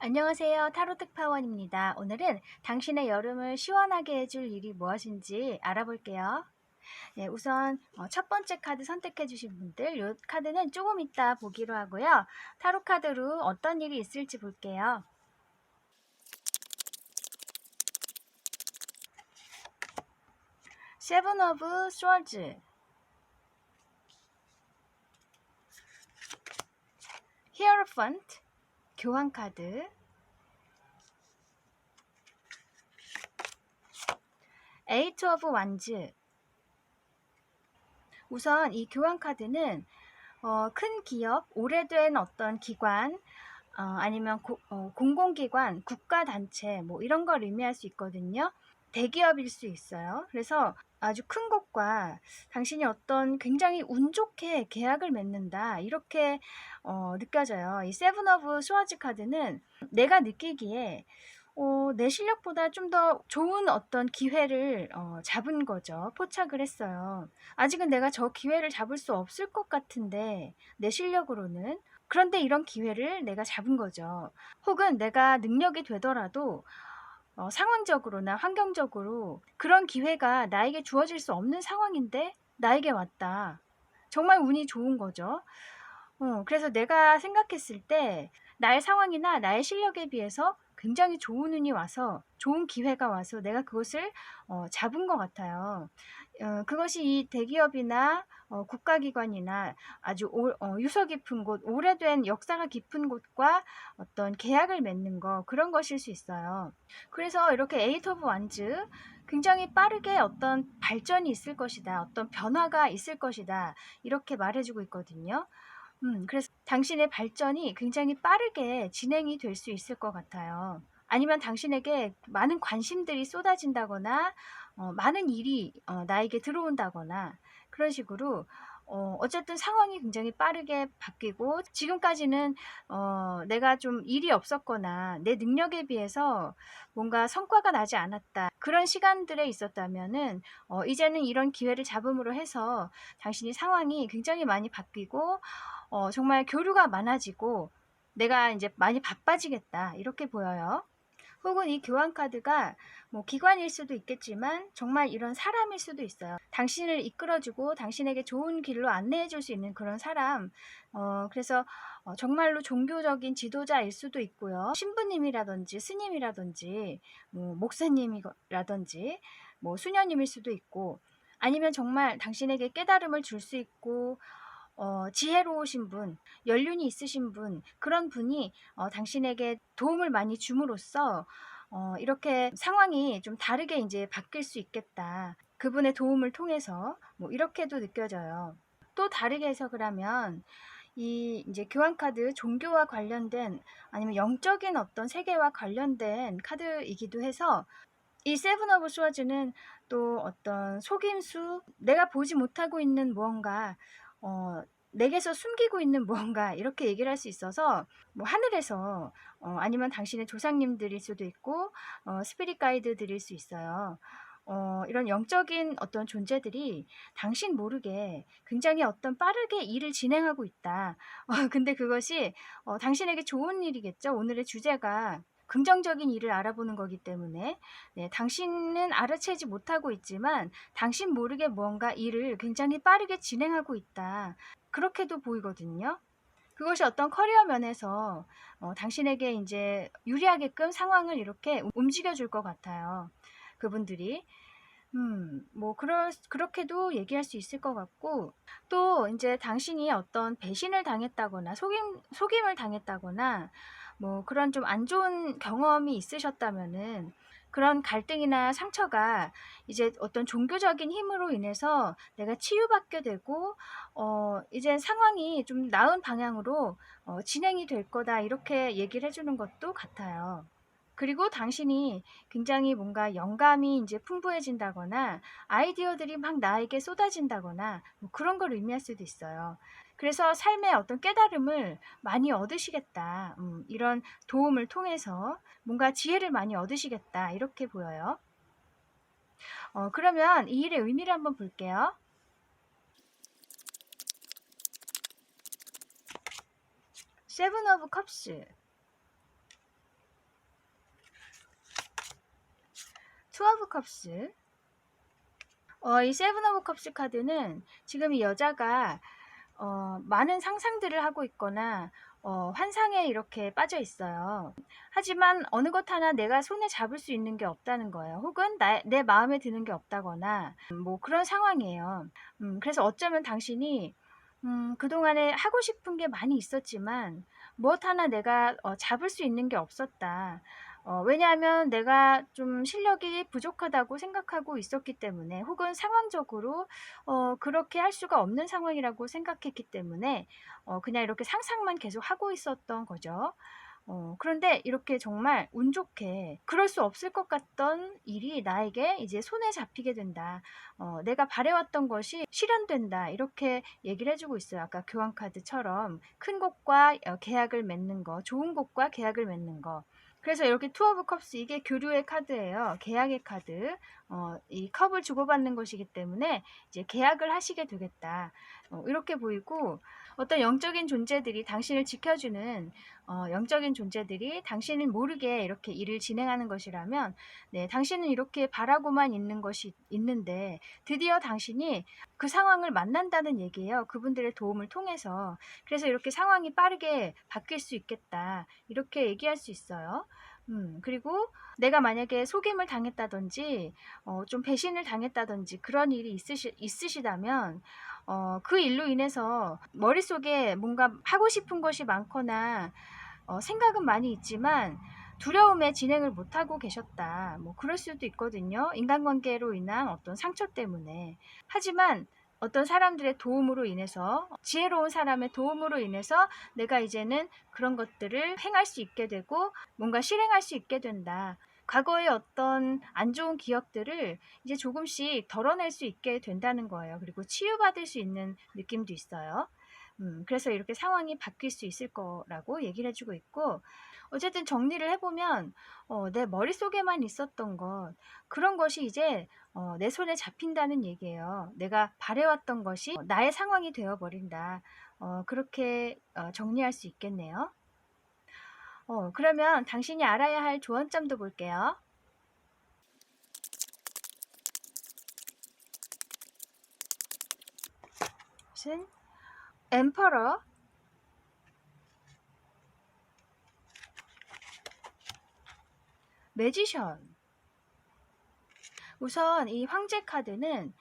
안녕하세요. 타로 특파원입니다. 오늘은 당신의 여름을 시원하게 해줄 일이 무엇인지 알아볼게요. 네, 우선 첫 번째 카드 선택해 주신 분들, 이 카드는 조금 이따 보기로 하고요. 타로 카드로 어떤 일이 있을지 볼게요. 세븐 오브 스워즈, 히어로펀트, 교환 카드, 에이트 오브 완즈. 우선 이 교환 카드는 큰 기업, 오래된 어떤 기관, 아니면 공공기관, 국가단체 뭐 이런 걸 의미할 수 있거든요. 대기업일 수 있어요. 그래서 아주 큰 곳과 당신이 어떤 굉장히 운 좋게 계약을 맺는다 이렇게 느껴져요. 이 세븐 오브 스워즈 카드는 내가 느끼기에 내 실력보다 좀 더 좋은 어떤 기회를 잡은 거죠. 포착을 했어요. 아직은 내가 저 기회를 잡을 수 없을 것 같은데 내 실력으로는. 그런데 이런 기회를 내가 잡은 거죠. 혹은 내가 능력이 되더라도 상황적으로나 환경적으로 그런 기회가 나에게 주어질 수 없는 상황인데 나에게 왔다. 정말 운이 좋은 거죠. 그래서 내가 생각했을 때 나의 상황이나 나의 실력에 비해서 굉장히 좋은 운이 와서 좋은 기회가 와서 내가 그것을 잡은 것 같아요. 그것이 이 대기업이나 국가기관이나 아주 유서 깊은 곳, 오래된 역사가 깊은 곳과 어떤 계약을 맺는 거 그런 것일 수 있어요. 그래서 이렇게 에이트 오브 완즈 굉장히 빠르게 어떤 발전이 있을 것이다. 어떤 변화가 있을 것이다. 이렇게 말해주고 있거든요. 그래서 당신의 발전이 굉장히 빠르게 진행이 될 수 있을 것 같아요. 아니면 당신에게 많은 관심들이 쏟아진다거나 많은 일이 나에게 들어온다거나 그런 식으로 어쨌든 상황이 굉장히 빠르게 바뀌고 지금까지는 내가 좀 일이 없었거나 내 능력에 비해서 뭔가 성과가 나지 않았다. 그런 시간들에 있었다면은 이제는 이런 기회를 잡음으로 해서 당신이 상황이 굉장히 많이 바뀌고 정말 교류가 많아지고 내가 이제 많이 바빠지겠다 이렇게 보여요. 혹은 이 교환 카드가 뭐 기관일 수도 있겠지만 정말 이런 사람일 수도 있어요. 당신을 이끌어주고 당신에게 좋은 길로 안내해 줄 수 있는 그런 사람. 그래서 정말로 종교적인 지도자일 수도 있고요. 신부님이라든지 스님이라든지 뭐 목사님이라든지 뭐 수녀님일 수도 있고 아니면 정말 당신에게 깨달음을 줄 수 있고 지혜로우신 분, 연륜이 있으신 분, 그런 분이 당신에게 도움을 많이 줌으로써 이렇게 상황이 좀 다르게 이제 바뀔 수 있겠다. 그분의 도움을 통해서 뭐 이렇게도 느껴져요. 또 다르게 해석을 하면 이 이제 교환 카드 종교와 관련된 아니면 영적인 어떤 세계와 관련된 카드이기도 해서 이 세븐 오브 스워즈는 또 어떤 속임수, 내가 보지 못하고 있는 무언가, 내게서 숨기고 있는 무언가 이렇게 얘기를 할 수 있어서 뭐 하늘에서 아니면 당신의 조상님들일 수도 있고 스피릿 가이드들일 수 있어요. 이런 영적인 어떤 존재들이 당신 모르게 굉장히 어떤 빠르게 일을 진행하고 있다. 근데 그것이 당신에게 좋은 일이겠죠. 오늘의 주제가 긍정적인 일을 알아보는 거기 때문에 네, 당신은 알아채지 못하고 있지만 당신 모르게 무언가 일을 굉장히 빠르게 진행하고 있다. 그렇게도 보이거든요. 그것이 어떤 커리어 면에서 당신에게 이제 유리하게끔 상황을 이렇게 움직여 줄 것 같아요. 그분들이. 뭐 그렇게도 얘기할 수 있을 것 같고 또 이제 당신이 어떤 배신을 당했다거나 속임을 당했다거나 뭐 그런 좀 안 좋은 경험이 있으셨다면은 그런 갈등이나 상처가 이제 어떤 종교적인 힘으로 인해서 내가 치유받게 되고 이제 상황이 좀 나은 방향으로 진행이 될 거다 이렇게 얘기를 해주는 것도 같아요. 그리고 당신이 굉장히 뭔가 영감이 이제 풍부해진다거나 아이디어들이 막 나에게 쏟아진다거나 뭐 그런 걸 의미할 수도 있어요. 그래서 삶의 어떤 깨달음을 많이 얻으시겠다. 이런 도움을 통해서 뭔가 지혜를 많이 얻으시겠다. 이렇게 보여요. 그러면 이 일의 의미를 한번 볼게요. 세븐 오브 컵스, 투 오브 컵스. 이 세븐 오브 컵스 카드는 지금 이 여자가 많은 상상들을 하고 있거나 환상에 이렇게 빠져 있어요. 하지만 어느 것 하나 내가 손에 잡을 수 있는 게 없다는 거예요. 혹은 내 마음에 드는 게 없다거나 뭐 그런 상황이에요. 그래서 어쩌면 당신이 그동안에 하고 싶은 게 많이 있었지만 무엇 하나 내가 잡을 수 있는 게 없었다. 왜냐하면 내가 좀 실력이 부족하다고 생각하고 있었기 때문에, 혹은 상황적으로 그렇게 할 수가 없는 상황이라고 생각했기 때문에 그냥 이렇게 상상만 계속 하고 있었던 거죠. 그런데 이렇게 정말 운 좋게 그럴 수 없을 것 같던 일이 나에게 이제 손에 잡히게 된다. 내가 바래왔던 것이 실현된다. 이렇게 얘기를 해주고 있어요. 아까 교환카드처럼 큰 곳과 계약을 맺는 거, 좋은 곳과 계약을 맺는 거. 그래서 이렇게 투 오브 컵스, 이게 교류의 카드예요. 계약의 카드. 이 컵을 주고받는 것이기 때문에 이제 계약을 하시게 되겠다. 이렇게 보이고, 어떤 영적인 존재들이 당신을 지켜주는 영적인 존재들이 당신을 모르게 이렇게 일을 진행하는 것이라면, 네, 당신은 이렇게 바라고만 있는 것이 있는데 드디어 당신이 그 상황을 만난다는 얘기예요. 그분들의 도움을 통해서. 그래서 이렇게 상황이 빠르게 바뀔 수 있겠다. 이렇게 얘기할 수 있어요. 그리고 내가 만약에 속임을 당했다든지 좀 배신을 당했다든지 그런 일이 있으시다면 그 일로 인해서 머릿속에 뭔가 하고 싶은 것이 많거나 생각은 많이 있지만 두려움에 진행을 못하고 계셨다. 뭐 그럴 수도 있거든요. 인간관계로 인한 어떤 상처 때문에. 하지만 어떤 사람들의 도움으로 인해서, 지혜로운 사람의 도움으로 인해서 내가 이제는 그런 것들을 행할 수 있게 되고 뭔가 실행할 수 있게 된다. 과거의 어떤 안 좋은 기억들을 이제 조금씩 덜어낼 수 있게 된다는 거예요. 그리고 치유받을 수 있는 느낌도 있어요. 그래서 이렇게 상황이 바뀔 수 있을 거라고 얘기를 해주고 있고, 어쨌든 정리를 해보면 내 머릿속에만 있었던 것, 그런 것이 이제 내 손에 잡힌다는 얘기예요. 내가 바래왔던 것이 나의 상황이 되어버린다. 그렇게 정리할 수 있겠네요. 그러면 당신이 알아야 할 조언점도 볼게요. 무슨 엠퍼러, 매지션. 우선 이 황제 카드는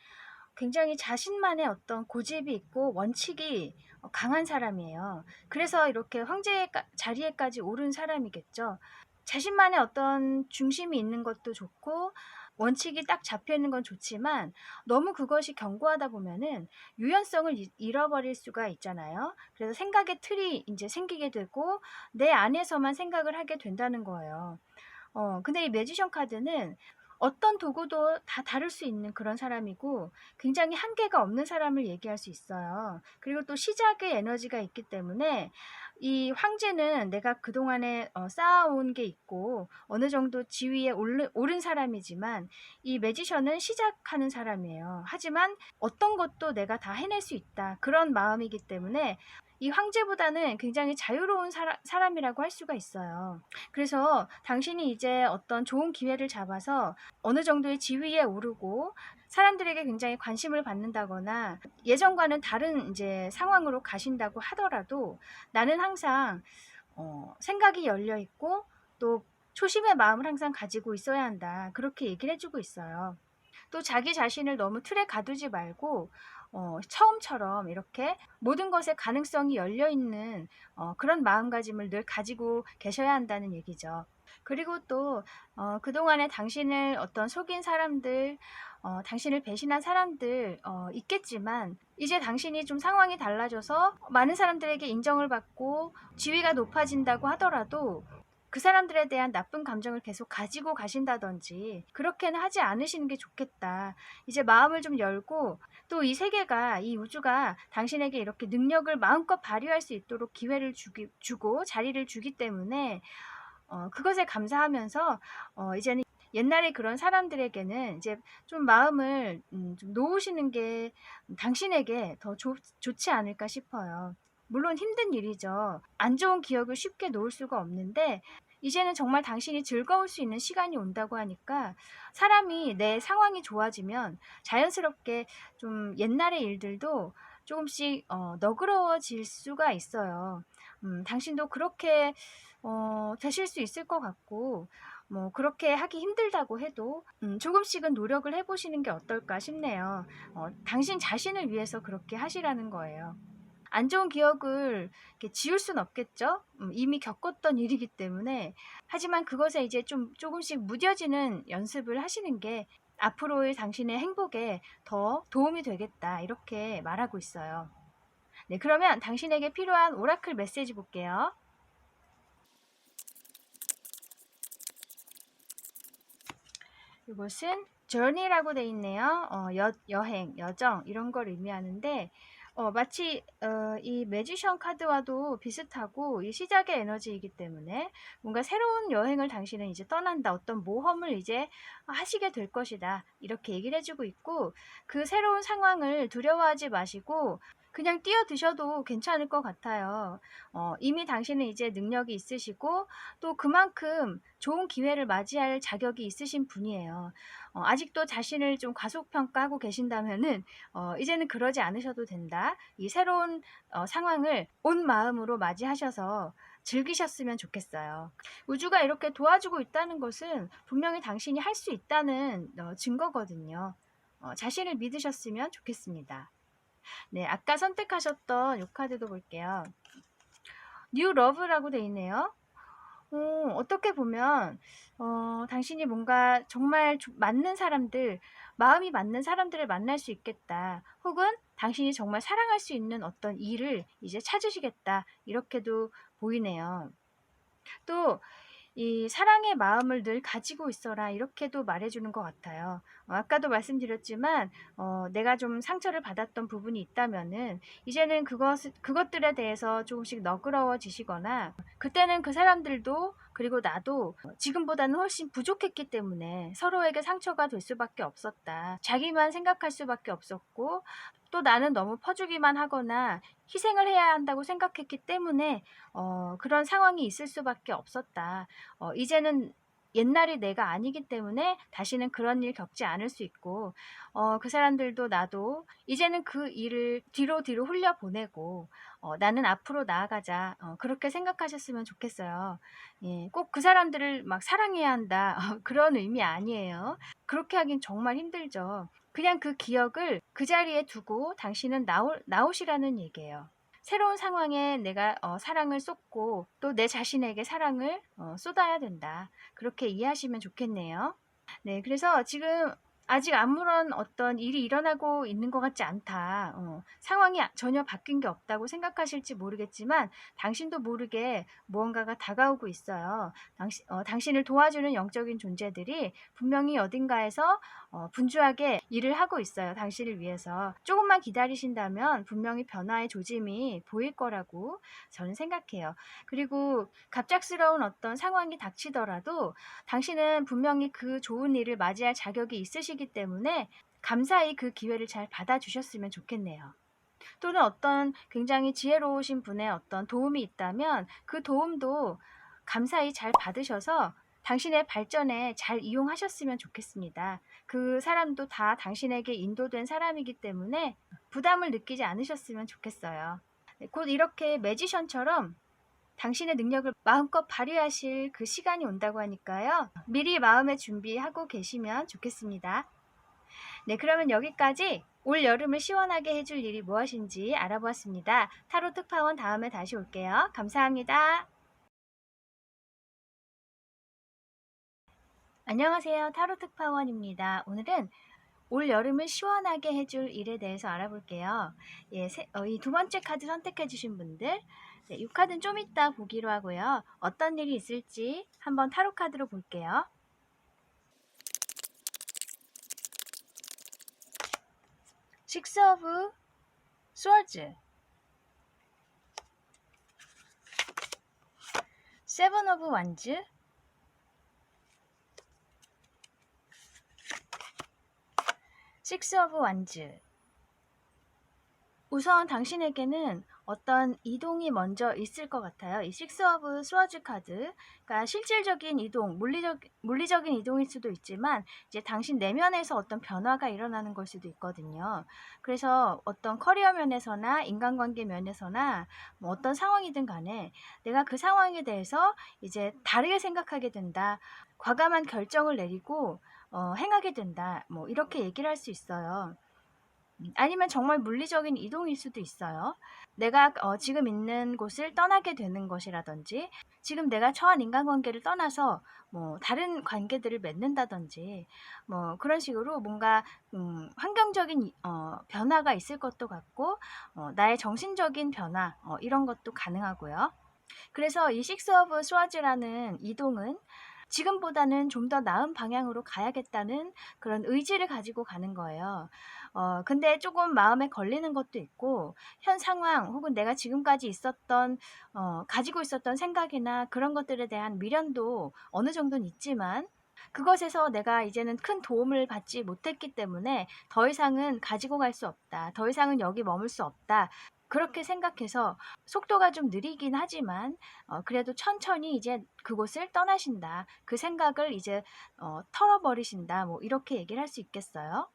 굉장히 자신만의 어떤 고집이 있고 원칙이 강한 사람이에요. 그래서 이렇게 황제 자리에까지 오른 사람이겠죠. 자신만의 어떤 중심이 있는 것도 좋고 원칙이 딱 잡혀 있는 건 좋지만 너무 그것이 견고하다 보면은 유연성을 잃어버릴 수가 있잖아요. 그래서 생각의 틀이 이제 생기게 되고 내 안에서만 생각을 하게 된다는 거예요. 근데 이 매지션 카드는 어떤 도구도 다 다룰 수 있는 그런 사람이고 굉장히 한계가 없는 사람을 얘기할 수 있어요. 그리고 또 시작의 에너지가 있기 때문에 이 황제는 내가 그동안에 쌓아온 게 있고 어느 정도 지위에 오른 사람이지만 이 매지션은 시작하는 사람이에요. 하지만 어떤 것도 내가 다 해낼 수 있다. 그런 마음이기 때문에 이 황제보다는 굉장히 자유로운 사람이라고 할 수가 있어요. 그래서 당신이 이제 어떤 좋은 기회를 잡아서 어느 정도의 지위에 오르고 사람들에게 굉장히 관심을 받는다거나 예전과는 다른 이제 상황으로 가신다고 하더라도 나는 항상 생각이 열려 있고 또 초심의 마음을 항상 가지고 있어야 한다. 그렇게 얘기를 해주고 있어요. 또 자기 자신을 너무 틀에 가두지 말고 처음처럼 이렇게 모든 것에 가능성이 열려 있는 그런 마음가짐을 늘 가지고 계셔야 한다는 얘기죠. 그리고 또 그동안에 당신을 어떤 속인 사람들, 당신을 배신한 사람들 있겠지만 이제 당신이 좀 상황이 달라져서 많은 사람들에게 인정을 받고 지위가 높아진다고 하더라도 그 사람들에 대한 나쁜 감정을 계속 가지고 가신다든지 그렇게는 하지 않으시는 게 좋겠다. 이제 마음을 좀 열고 또 이 세계가, 이 우주가 당신에게 이렇게 능력을 마음껏 발휘할 수 있도록 기회를 주고 자리를 주기 때문에 그것에 감사하면서 이제는 옛날에 그런 사람들에게는 이제 좀 마음을 좀 놓으시는 게 당신에게 더 좋지 않을까 싶어요. 물론 힘든 일이죠. 안 좋은 기억을 쉽게 놓을 수가 없는데 이제는 정말 당신이 즐거울 수 있는 시간이 온다고 하니까 사람이 내 상황이 좋아지면 자연스럽게 좀 옛날의 일들도 조금씩 너그러워질 수가 있어요. 당신도 그렇게 되실 수 있을 것 같고 뭐 그렇게 하기 힘들다고 해도 조금씩은 노력을 해보시는 게 어떨까 싶네요. 당신 자신을 위해서 그렇게 하시라는 거예요. 안 좋은 기억을 이렇게 지울 순 없겠죠. 이미 겪었던 일이기 때문에. 하지만 그것에 이제 좀 조금씩 무뎌지는 연습을 하시는 게 앞으로의 당신의 행복에 더 도움이 되겠다, 이렇게 말하고 있어요. 네, 그러면 당신에게 필요한 오라클 메시지 볼게요. 이것은 journey라고 돼 있네요. 여행, 여정 이런 걸 의미하는데 마치 이 매지션 카드와도 비슷하고 이 시작의 에너지이기 때문에 뭔가 새로운 여행을 당신은 이제 떠난다. 어떤 모험을 이제 하시게 될 것이다. 이렇게 얘기를 해주고 있고 그 새로운 상황을 두려워하지 마시고 그냥 뛰어드셔도 괜찮을 것 같아요. 이미 당신은 이제 능력이 있으시고 또 그만큼 좋은 기회를 맞이할 자격이 있으신 분이에요. 아직도 자신을 좀 과소평가하고 계신다면은 이제는 그러지 않으셔도 된다. 이 새로운 상황을 온 마음으로 맞이하셔서 즐기셨으면 좋겠어요. 우주가 이렇게 도와주고 있다는 것은 분명히 당신이 할 수 있다는 증거거든요. 자신을 믿으셨으면 좋겠습니다. 네, 아까 선택하셨던 이 카드도 볼게요. 뉴 러브라고 돼 있네요. 어떻게 보면 당신이 뭔가 정말 맞는 사람들, 마음이 맞는 사람들을 만날 수 있겠다. 혹은 당신이 정말 사랑할 수 있는 어떤 일을 이제 찾으시겠다. 이렇게도 보이네요. 또 이 사랑의 마음을 늘 가지고 있어라, 이렇게도 말해주는 것 같아요. 아까도 말씀드렸지만 내가 좀 상처를 받았던 부분이 있다면은 이제는 그것들에 대해서 조금씩 너그러워지시거나 그때는 그 사람들도 그리고 나도 지금보다는 훨씬 부족했기 때문에 서로에게 상처가 될 수밖에 없었다. 자기만 생각할 수밖에 없었고 또 나는 너무 퍼주기만 하거나 희생을 해야 한다고 생각했기 때문에 그런 상황이 있을 수밖에 없었다. 이제는 옛날이 내가 아니기 때문에 다시는 그런 일 겪지 않을 수 있고 그 사람들도 나도 이제는 그 일을 뒤로 흘려보내고 나는 앞으로 나아가자, 그렇게 생각하셨으면 좋겠어요. 예, 꼭 그 사람들을 막 사랑해야 한다 그런 의미 아니에요. 그렇게 하긴 정말 힘들죠. 그냥 그 기억을 그 자리에 두고 당신은 나오시라는 얘기예요. 새로운 상황에 내가 사랑을 쏟고 또 내 자신에게 사랑을 쏟아야 된다. 그렇게 이해하시면 좋겠네요. 네, 그래서 지금 아직 아무런 어떤 일이 일어나고 있는 것 같지 않다. 상황이 전혀 바뀐 게 없다고 생각하실지 모르겠지만 당신도 모르게 무언가가 다가오고 있어요. 당신을 도와주는 영적인 존재들이 분명히 어딘가에서 분주하게 일을 하고 있어요. 당신을 위해서. 조금만 기다리신다면 분명히 변화의 조짐이 보일 거라고 저는 생각해요. 그리고 갑작스러운 어떤 상황이 닥치더라도 당신은 분명히 그 좋은 일을 맞이할 자격이 있으시기 때문에 감사히 그 기회를 잘 받아주셨으면 좋겠네요. 또는 어떤 굉장히 지혜로우신 분의 어떤 도움이 있다면 그 도움도 감사히 잘 받으셔서 당신의 발전에 잘 이용하셨으면 좋겠습니다. 그 사람도 다 당신에게 인도된 사람이기 때문에 부담을 느끼지 않으셨으면 좋겠어요. 곧 이렇게 매지션처럼 당신의 능력을 마음껏 발휘하실 그 시간이 온다고 하니까요. 미리 마음의 준비하고 계시면 좋겠습니다. 네, 그러면 여기까지 올 여름을 시원하게 해줄 일이 무엇인지 알아보았습니다. 타로 특파원 다음에 다시 올게요. 감사합니다. 안녕하세요. 타로 특파원입니다. 오늘은 올 여름을 시원하게 해줄 일에 대해서 알아볼게요. 예, 이 두 번째 카드 선택해 주신 분들 네, 이 카드는 좀 이따 보기로 하고요. 어떤 일이 있을지 한번 타로 카드로 볼게요. 식스 오브 스워즈, 세븐 오브 완즈, 식스 오브 완즈. 우선 당신에게는 어떤 이동이 먼저 있을 것 같아요. 이 식스 오브 스워즈 카드, 그러니까 실질적인 이동, 물리적인 이동일 수도 있지만 이제 당신 내면에서 어떤 변화가 일어나는 걸 수도 있거든요. 그래서 어떤 커리어 면에서나 인간관계 면에서나 뭐 어떤 상황이든 간에 내가 그 상황에 대해서 이제 다르게 생각하게 된다. 과감한 결정을 내리고 행하게 된다. 뭐 이렇게 얘기를 할 수 있어요. 아니면 정말 물리적인 이동일 수도 있어요. 내가 지금 있는 곳을 떠나게 되는 것이라든지, 지금 내가 처한 인간관계를 떠나서 뭐 다른 관계들을 맺는다든지, 뭐 그런 식으로 뭔가 환경적인 변화가 있을 것도 같고, 나의 정신적인 변화 이런 것도 가능하고요. 그래서 이 식스 오브 스와즈라는 이동은 지금보다는 좀 더 나은 방향으로 가야겠다는 그런 의지를 가지고 가는 거예요. 근데 조금 마음에 걸리는 것도 있고, 현 상황 혹은 내가 지금까지 가지고 있었던 생각이나 그런 것들에 대한 미련도 어느 정도는 있지만, 그것에서 내가 이제는 큰 도움을 받지 못했기 때문에 더 이상은 가지고 갈 수 없다. 더 이상은 여기 머물 수 없다. 그렇게 생각해서 속도가 좀 느리긴 하지만 그래도 천천히 이제 그곳을 떠나신다. 그 생각을 이제 털어버리신다. 뭐 이렇게 얘기를 할 수 있겠어요.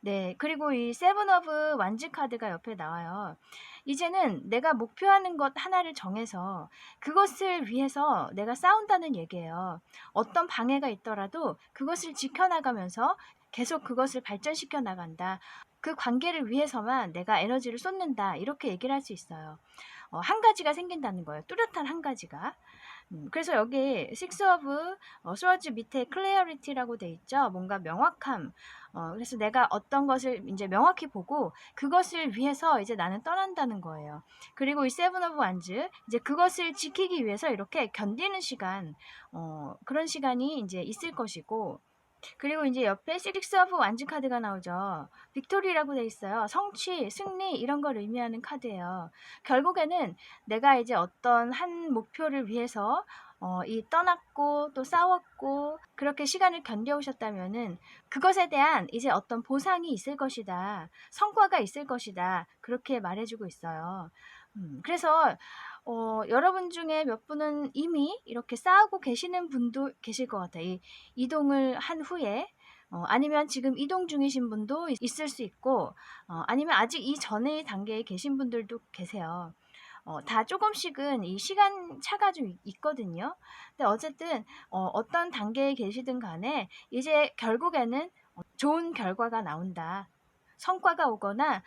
네, 그리고 이 세븐 오브 완즈 카드가 옆에 나와요. 이제는 내가 목표하는 것 하나를 정해서 그것을 위해서 내가 싸운다는 얘기예요. 어떤 방해가 있더라도 그것을 지켜나가면서 계속 그것을 발전시켜 나간다. 그 관계를 위해서만 내가 에너지를 쏟는다. 이렇게 얘기를 할 수 있어요. 한 가지가 생긴다는 거예요. 뚜렷한 한 가지가. 그래서 여기 식스 오브 스워즈 밑에 클레어리티라고 돼 있죠. 뭔가 명확함. 그래서 내가 어떤 것을 이제 명확히 보고 그것을 위해서 이제 나는 떠난다는 거예요. 그리고 이 세븐 오브 완즈, 이제 그것을 지키기 위해서 이렇게 견디는 시간, 그런 시간이 이제 있을 것이고, 그리고 이제 옆에 시릭스 오브 완즈 카드가 나오죠. 빅토리라고 돼 있어요. 성취, 승리 이런 걸 의미하는 카드예요. 결국에는 내가 이제 어떤 한 목표를 위해서 떠났고 또 싸웠고 그렇게 시간을 견뎌오셨다면은 그것에 대한 이제 어떤 보상이 있을 것이다. 성과가 있을 것이다. 그렇게 말해주고 있어요. 그래서 여러분 중에 몇 분은 이미 이렇게 싸우고 계시는 분도 계실 것 같아요. 이 이동을 한 후에 아니면 지금 이동 중이신 분도 있을 수 있고 아니면 아직 이전의 단계에 계신 분들도 계세요. 다 조금씩은 이 시간 차가 좀 있거든요. 근데 어쨌든 어떤 단계에 계시든 간에 이제 결국에는 좋은 결과가 나온다. 성과가 오거나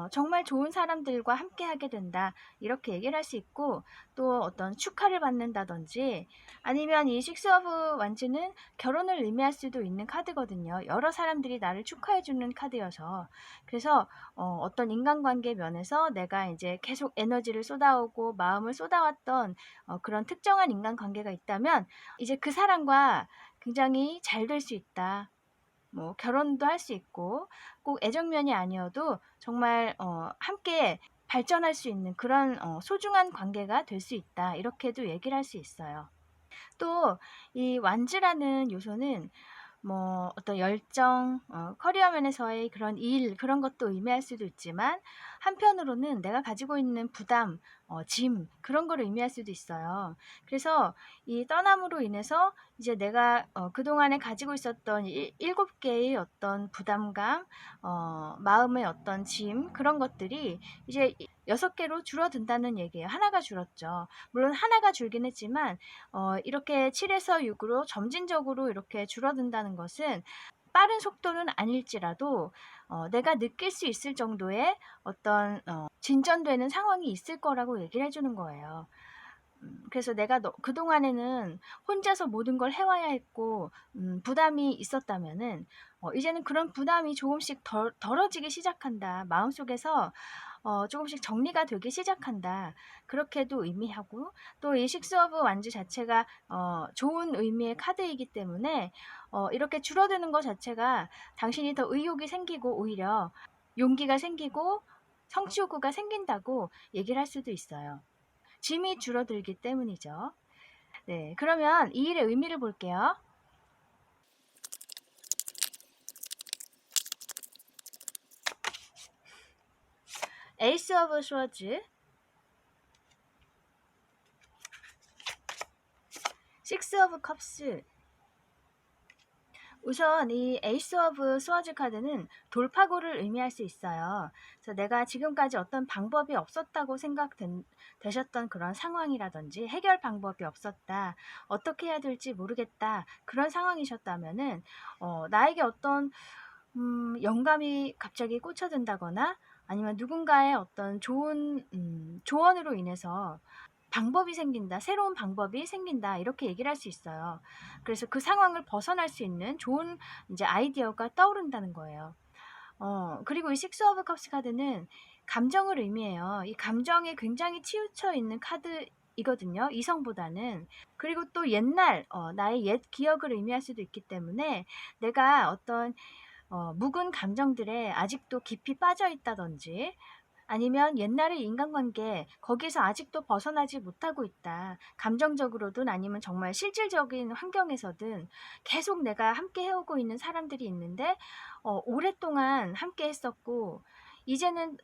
정말 좋은 사람들과 함께 하게 된다. 이렇게 얘기를 할 수 있고 또 어떤 축하를 받는다든지 아니면 이 식스 오브 완즈는 결혼을 의미할 수도 있는 카드거든요. 여러 사람들이 나를 축하해 주는 카드여서 그래서 어떤 인간관계 면에서 내가 이제 계속 에너지를 쏟아오고 마음을 쏟아왔던 그런 특정한 인간관계가 있다면 이제 그 사람과 굉장히 잘 될 수 있다. 뭐 결혼도 할 수 있고 꼭 애정면이 아니어도 정말 함께 발전할 수 있는 그런 소중한 관계가 될 수 있다. 이렇게도 얘기를 할 수 있어요. 또 이 완즈라는 요소는 뭐 어떤 열정, 커리어 면에서의 그런 일 그런 것도 의미할 수도 있지만 한편으로는 내가 가지고 있는 부담, 짐 그런 걸 의미할 수도 있어요. 그래서 이 떠남으로 인해서 이제 내가 그동안에 가지고 있었던 7개의 어떤 부담감, 마음의 어떤 짐 그런 것들이 이제 6개로 줄어든다는 얘기예요. 하나가 줄었죠. 물론 하나가 줄긴 했지만 이렇게 7에서 6으로 점진적으로 이렇게 줄어든다는 것은 빠른 속도는 아닐지라도 내가 느낄 수 있을 정도의 어떤 진전되는 상황이 있을 거라고 얘기를 해주는 거예요. 그래서 내가 그동안에는 혼자서 모든 걸 해와야 했고 부담이 있었다면은 이제는 그런 부담이 조금씩 덜어지기 시작한다. 마음속에서 조금씩 정리가 되기 시작한다. 그렇게도 의미하고, 또 이 식스 오브 완즈 자체가 좋은 의미의 카드이기 때문에 이렇게 줄어드는 것 자체가 당신이 더 의욕이 생기고 오히려 용기가 생기고 성취 욕구가 생긴다고 얘기를 할 수도 있어요. 짐이 줄어들기 때문이죠. 네, 그러면 이 일의 의미를 볼게요. 에이스 오브 스워즈, 식스 오브 컵스. 우선 이 에이스 오브 스워즈 카드는 돌파구를 의미할 수 있어요. 그래서 내가 지금까지 어떤 방법이 없었다고 생각되셨던 그런 상황이라든지 해결 방법이 없었다, 어떻게 해야 될지 모르겠다, 그런 상황이셨다면은 나에게 어떤 영감이 갑자기 꽂혀든다거나 아니면 누군가의 어떤 좋은 조언으로 인해서 방법이 생긴다, 새로운 방법이 생긴다, 이렇게 얘기를 할 수 있어요. 그래서 그 상황을 벗어날 수 있는 좋은 이제 아이디어가 떠오른다는 거예요. 그리고 이 식스 오브 컵스 카드는 감정을 의미해요. 이 감정에 굉장히 치우쳐 있는 카드이거든요, 이성보다는. 그리고 또 옛날 나의 옛 기억을 의미할 수도 있기 때문에 내가 어떤 묵은 감정들에 아직도 깊이 빠져 있다든지 아니면 옛날의 인간관계 거기서 아직도 벗어나지 못하고 있다. 감정적으로든 아니면 정말 실질적인 환경에서든 계속 내가 함께 해오고 있는 사람들이 있는데 오랫동안 함께 했었고 이제는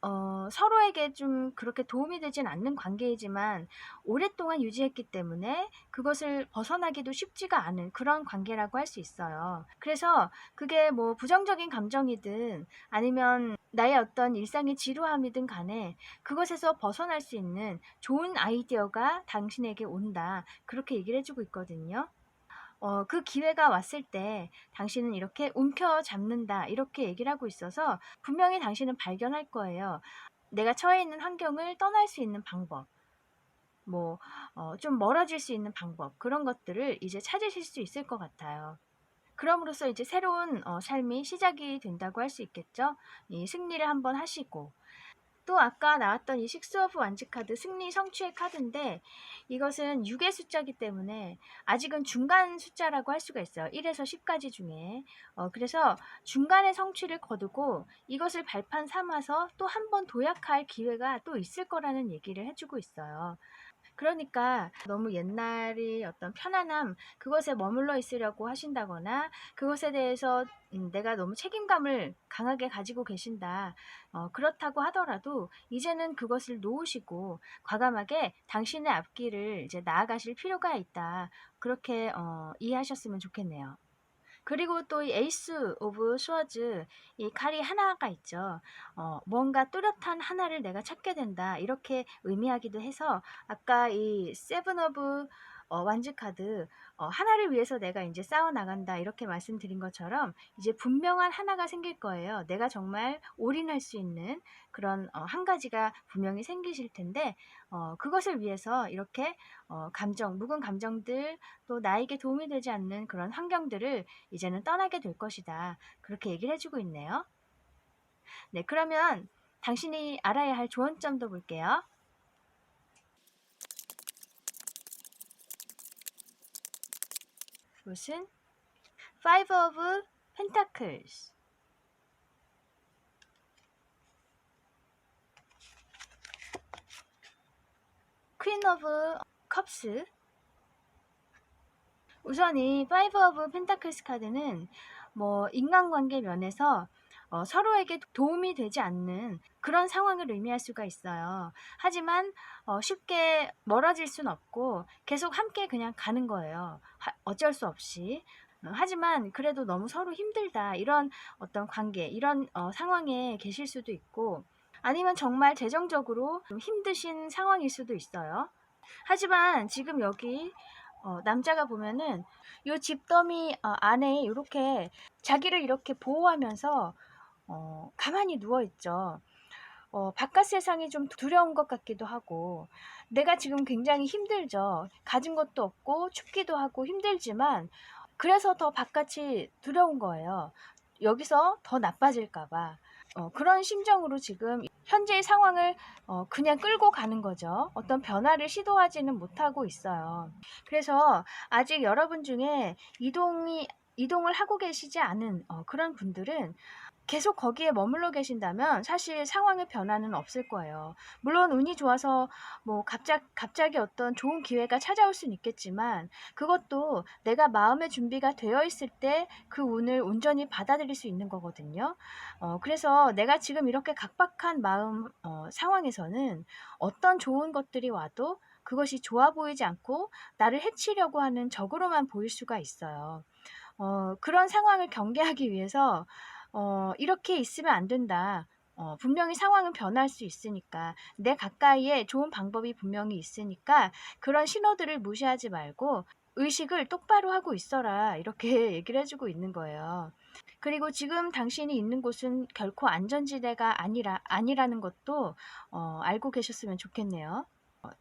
서로에게 좀 그렇게 도움이 되진 않는 관계이지만 오랫동안 유지했기 때문에 그것을 벗어나기도 쉽지가 않은 그런 관계라고 할 수 있어요. 그래서 그게 뭐 부정적인 감정이든 아니면 나의 어떤 일상의 지루함이든 간에 그것에서 벗어날 수 있는 좋은 아이디어가 당신에게 온다. 그렇게 얘기를 해주고 있거든요. 그 기회가 왔을 때 당신은 이렇게 움켜잡는다. 이렇게 얘기를 하고 있어서 분명히 당신은 발견할 거예요. 내가 처해 있는 환경을 떠날 수 있는 방법, 뭐, 좀 멀어질 수 있는 방법, 그런 것들을 이제 찾으실 수 있을 것 같아요. 그럼으로써 이제 새로운 삶이 시작이 된다고 할 수 있겠죠. 이 승리를 한번 하시고 또 아까 나왔던 이 식스 오브 완즈 카드 승리 성취의 카드인데 이것은 6의 숫자이기 때문에 아직은 중간 숫자라고 할 수가 있어요. 1에서 10까지 중에. 그래서 중간의 성취를 거두고 이것을 발판 삼아서 또 한 번 도약할 기회가 또 있을 거라는 얘기를 해주고 있어요. 그러니까 너무 옛날의 어떤 편안함, 그것에 머물러 있으려고 하신다거나 그것에 대해서 내가 너무 책임감을 강하게 가지고 계신다. 그렇다고 하더라도 이제는 그것을 놓으시고 과감하게 당신의 앞길을 이제 나아가실 필요가 있다. 그렇게 이해하셨으면 좋겠네요. 그리고 또 이 에이스 오브 스워즈 이 칼이 하나가 있죠. 뭔가 뚜렷한 하나를 내가 찾게 된다. 이렇게 의미하기도 해서 아까 이 세븐 오브 완즈 카드 하나를 위해서 내가 이제 싸워 나간다 이렇게 말씀드린 것처럼 이제 분명한 하나가 생길 거예요. 내가 정말 올인할 수 있는 그런 한 가지가 분명히 생기실 텐데 그것을 위해서 이렇게 묵은 감정들 또 나에게 도움이 되지 않는 그런 환경들을 이제는 떠나게 될 것이다. 그렇게 얘기를 해주고 있네요. 네, 그러면 당신이 알아야 할 조언점도 볼게요. 무슨? Five of Pentacles, Queen of Cups. 우선 이 Five of Pentacles 카드는 뭐 인간관계 면에서 서로에게 도움이 되지 않는 그런 상황을 의미할 수가 있어요. 하지만 쉽게 멀어질 순 없고 계속 함께 그냥 가는 거예요. 어쩔 수 없이. 하지만 그래도 너무 서로 힘들다. 이런 어떤 관계, 이런 상황에 계실 수도 있고 아니면 정말 재정적으로 좀 힘드신 상황일 수도 있어요. 하지만 지금 여기 남자가 보면은 요 집더미 안에 이렇게 자기를 이렇게 보호하면서 가만히 누워 있죠. 바깥 세상이 좀 두려운 것 같기도 하고 내가 지금 굉장히 힘들죠. 가진 것도 없고 춥기도 하고 힘들지만 그래서 더 바깥이 두려운 거예요. 여기서 더 나빠질까 봐. 그런 심정으로 지금 현재의 상황을 그냥 끌고 가는 거죠. 어떤 변화를 시도하지는 못하고 있어요. 그래서 아직 여러분 중에 이동을 하고 계시지 않은 그런 분들은 계속 거기에 머물러 계신다면 사실 상황의 변화는 없을 거예요. 물론 운이 좋아서 뭐 갑자기 어떤 좋은 기회가 찾아올 수는 있겠지만 그것도 내가 마음의 준비가 되어 있을 때 그 운을 온전히 받아들일 수 있는 거거든요. 그래서 내가 지금 이렇게 각박한 마음 상황에서는 어떤 좋은 것들이 와도 그것이 좋아 보이지 않고 나를 해치려고 하는 적으로만 보일 수가 있어요. 그런 상황을 경계하기 위해서 이렇게 있으면 안 된다. 분명히 상황은 변할 수 있으니까 내 가까이에 좋은 방법이 분명히 있으니까 그런 신호들을 무시하지 말고 의식을 똑바로 하고 있어라. 이렇게 얘기를 해주고 있는 거예요. 그리고 지금 당신이 있는 곳은 결코 안전지대가 아니라는 것도 알고 계셨으면 좋겠네요.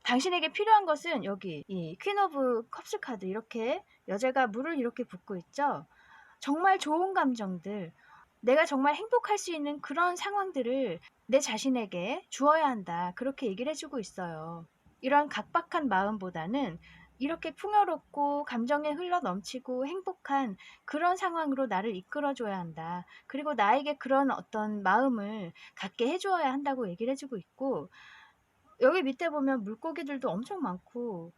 당신에게 필요한 것은 여기 이 퀸 오브 컵스 카드 이렇게 여자가 물을 이렇게 붓고 있죠. 정말 좋은 감정들, 내가 정말 행복할 수 있는 그런 상황들을 내 자신에게 주어야 한다. 그렇게 얘기를 해주고 있어요. 이런 각박한 마음보다는 이렇게 풍요롭고 감정에 흘러 넘치고 행복한 그런 상황으로 나를 이끌어줘야 한다. 그리고 나에게 그런 어떤 마음을 갖게 해주어야 한다고 얘기를 해주고 있고, 여기 밑에 보면 물고기들도 엄청 많고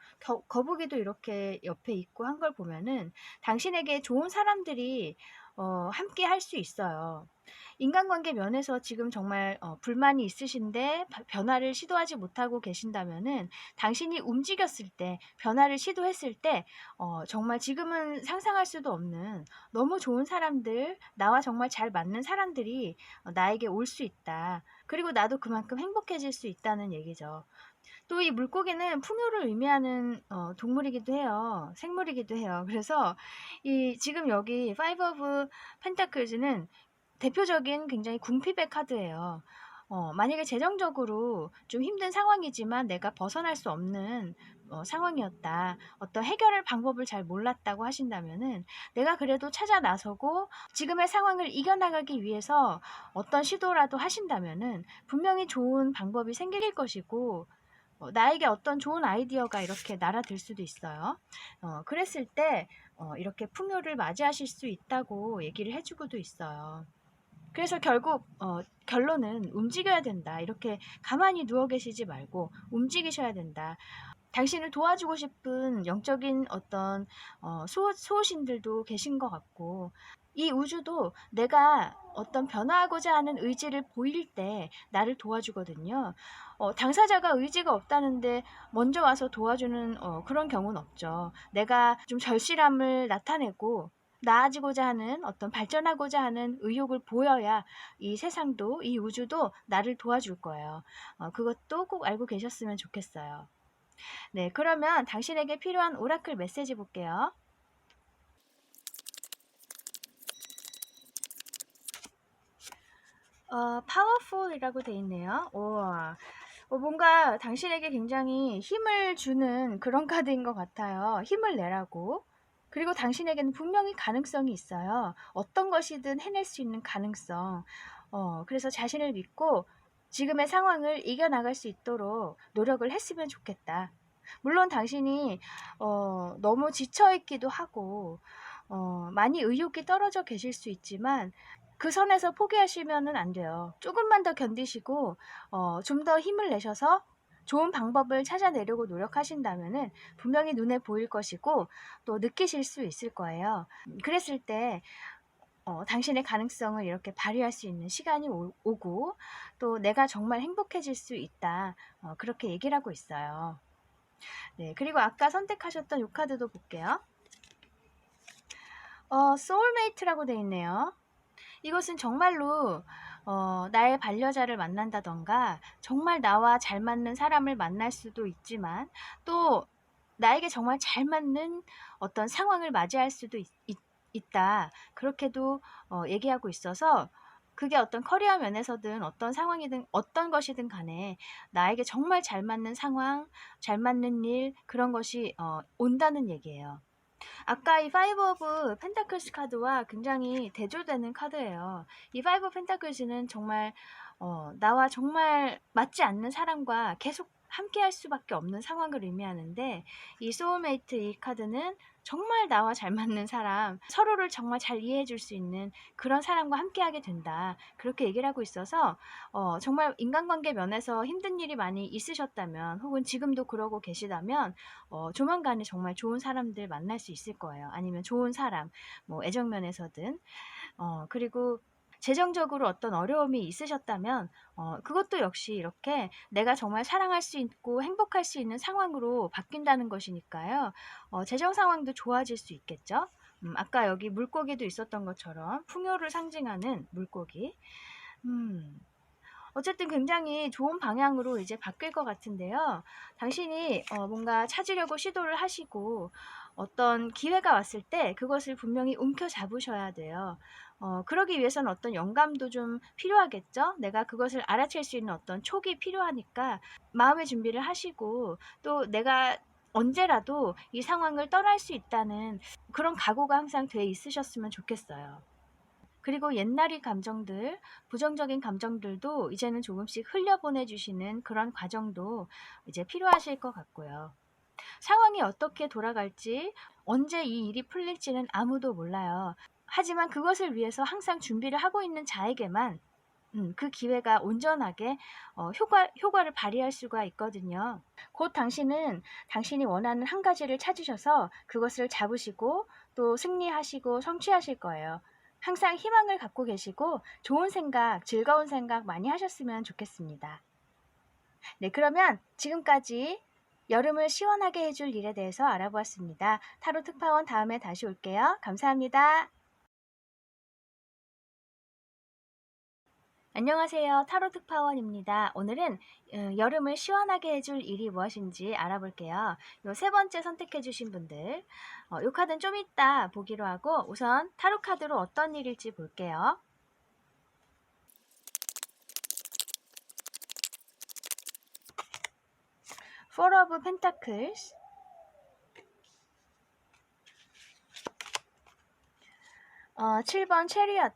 거북이도 이렇게 옆에 있고 한 걸 보면은 당신에게 좋은 사람들이 함께 할 수 있어요. 인간관계 면에서 지금 정말 불만이 있으신데 변화를 시도하지 못하고 계신다면은 당신이 움직였을 때 변화를 시도했을 때 정말 지금은 상상할 수도 없는 너무 좋은 사람들, 나와 정말 잘 맞는 사람들이 나에게 올 수 있다. 그리고 나도 그만큼 행복해질 수 있다는 얘기죠. 또 이 물고기는 풍요를 의미하는 동물이기도 해요. 생물이기도 해요. 그래서 이 지금 여기 파이브 오브 펜타클즈는 대표적인 굉장히 궁핍의 카드예요. 만약에 재정적으로 좀 힘든 상황이지만 내가 벗어날 수 없는 상황이었다. 어떤 해결할 방법을 잘 몰랐다고 하신다면은 내가 그래도 찾아 나서고 지금의 상황을 이겨나가기 위해서 어떤 시도라도 하신다면은 분명히 좋은 방법이 생길 것이고 나에게 어떤 좋은 아이디어가 이렇게 날아들 수도 있어요. 그랬을 때 이렇게 풍요를 맞이하실 수 있다고 얘기를 해주고도 있어요. 그래서 결국 결론은 움직여야 된다. 이렇게 가만히 누워 계시지 말고 움직이셔야 된다. 당신을 도와주고 싶은 영적인 어떤 수호신들도 계신 것 같고 이 우주도 내가 어떤 변화하고자 하는 의지를 보일 때 나를 도와주거든요. 당사자가 의지가 없다는데 먼저 와서 도와주는 그런 경우는 없죠. 내가 좀 절실함을 나타내고 나아지고자 하는 어떤 발전하고자 하는 의욕을 보여야 이 세상도 이 우주도 나를 도와줄 거예요. 그것도 꼭 알고 계셨으면 좋겠어요. 네, 그러면 당신에게 필요한 오라클 메시지 볼게요. 파워풀이라고 돼 있네요. 우와. 뭔가 당신에게 굉장히 힘을 주는 그런 카드인 것 같아요. 힘을 내라고. 그리고 당신에게는 분명히 가능성이 있어요. 어떤 것이든 해낼 수 있는 가능성. 그래서 자신을 믿고 지금의 상황을 이겨나갈 수 있도록 노력을 했으면 좋겠다. 물론 당신이 너무 지쳐있기도 하고 많이 의욕이 떨어져 계실 수 있지만 그 선에서 포기하시면은 안 돼요. 조금만 더 견디시고 좀 더 힘을 내셔서 좋은 방법을 찾아내려고 노력하신다면은 분명히 눈에 보일 것이고 또 느끼실 수 있을 거예요. 그랬을 때 당신의 가능성을 이렇게 발휘할 수 있는 시간이 오고 또 내가 정말 행복해질 수 있다. 그렇게 얘기를 하고 있어요. 네, 그리고 아까 선택하셨던 이 카드도 볼게요. 소울메이트라고 되어 있네요. 이것은 정말로 나의 반려자를 만난다던가 정말 나와 잘 맞는 사람을 만날 수도 있지만 또 나에게 정말 잘 맞는 어떤 상황을 맞이할 수도 있다. 그렇게도 얘기하고 있어서 그게 어떤 커리어 면에서든 어떤 상황이든 어떤 것이든 간에 나에게 정말 잘 맞는 상황, 잘 맞는 일 그런 것이 온다는 얘기예요. 아까 이 파이브 오브 펜타클스 카드와 굉장히 대조되는 카드예요. 이 파이브 오브 펜타클스는 정말 나와 정말 맞지 않는 사람과 계속 함께 할 수밖에 없는 상황을 의미하는데, 이 소울메이트 이 카드는 정말 나와 잘 맞는 사람, 서로를 정말 잘 이해해 줄 수 있는 그런 사람과 함께 하게 된다, 그렇게 얘기를 하고 있어서 정말 인간관계 면에서 힘든 일이 많이 있으셨다면, 혹은 지금도 그러고 계시다면 조만간에 정말 좋은 사람들 만날 수 있을 거예요. 아니면 좋은 사람, 뭐 애정 면에서든. 그리고 재정적으로 어떤 어려움이 있으셨다면 그것도 역시 이렇게 내가 정말 사랑할 수 있고 행복할 수 있는 상황으로 바뀐다는 것이니까요. 재정 상황도 좋아질 수 있겠죠. 아까 여기 물고기도 있었던 것처럼 풍요를 상징하는 물고기. 어쨌든 굉장히 좋은 방향으로 이제 바뀔 것 같은데요. 당신이 뭔가 찾으려고 시도를 하시고 어떤 기회가 왔을 때 그것을 분명히 움켜잡으셔야 돼요. 그러기 위해서는 어떤 영감도 좀 필요하겠죠? 내가 그것을 알아챌 수 있는 어떤 촉이 필요하니까 마음의 준비를 하시고, 또 내가 언제라도 이 상황을 떠날 수 있다는 그런 각오가 항상 돼 있으셨으면 좋겠어요. 그리고 옛날의 감정들, 부정적인 감정들도 이제는 조금씩 흘려보내주시는 그런 과정도 이제 필요하실 것 같고요. 상황이 어떻게 돌아갈지, 언제 이 일이 풀릴지는 아무도 몰라요. 하지만 그것을 위해서 항상 준비를 하고 있는 자에게만 그 기회가 온전하게 효과를 발휘할 수가 있거든요. 곧 당신은 당신이 원하는 한 가지를 찾으셔서 그것을 잡으시고 또 승리하시고 성취하실 거예요. 항상 희망을 갖고 계시고 좋은 생각, 즐거운 생각 많이 하셨으면 좋겠습니다. 네, 그러면 지금까지 여름을 시원하게 해줄 일에 대해서 알아보았습니다. 타로 특파원 다음에 다시 올게요. 감사합니다. 안녕하세요. 타로 특파원입니다. 오늘은 여름을 시원하게 해줄 일이 무엇인지 알아볼게요. 요 세 번째 선택해주신 분들, 요 카드는 좀 이따 보기로 하고 우선 타로 카드로 어떤 일일지 볼게요. Four of Pentacles, 7번 Chariot,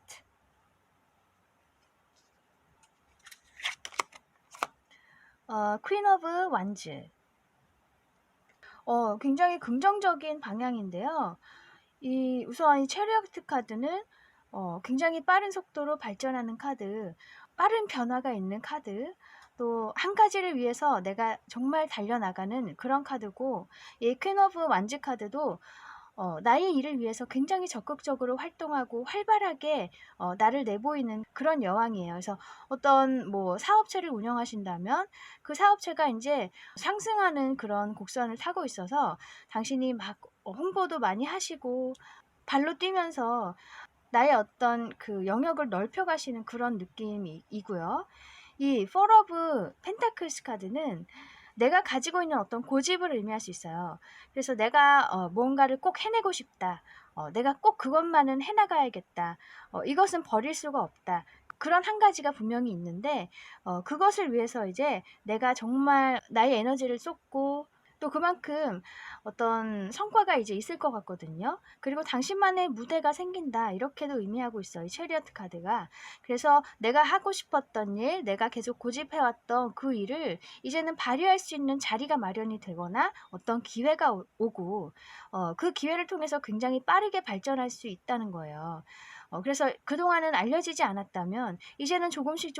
Queen of Wands. 굉장히 긍정적인 방향인데요. 우선 이 체리어트 카드는 굉장히 빠른 속도로 발전하는 카드, 빠른 변화가 있는 카드, 또 한 가지를 위해서 내가 정말 달려나가는 그런 카드고, 이 퀸 오브 완즈 카드도 나의 일을 위해서 굉장히 적극적으로 활동하고 활발하게 나를 내보이는 그런 여왕이에요. 그래서 어떤 뭐 사업체를 운영하신다면 그 사업체가 이제 상승하는 그런 곡선을 타고 있어서 당신이 막 홍보도 많이 하시고 발로 뛰면서 나의 어떤 그 영역을 넓혀가시는 그런 느낌이고요. 이 Four of Pentacles 카드는 내가 가지고 있는 어떤 고집을 의미할 수 있어요. 그래서 내가 뭔가를 꼭 해내고 싶다. 내가 꼭 그것만은 해나가야겠다. 이것은 버릴 수가 없다. 그런 한 가지가 분명히 있는데 그것을 위해서 이제 내가 정말 나의 에너지를 쏟고 또 그만큼 어떤 성과가 이제 있을 것 같거든요. 그리고 당신만의 무대가 생긴다, 이렇게도 의미하고 있어요, 이 체리어트 카드가. 그래서 내가 하고 싶었던 일, 내가 계속 고집해왔던 그 일을 이제는 발휘할 수 있는 자리가 마련이 되거나 어떤 기회가 오고 그 기회를 통해서 굉장히 빠르게 발전할 수 있다는 거예요. 그래서 그동안은 알려지지 않았다면 이제는 조금씩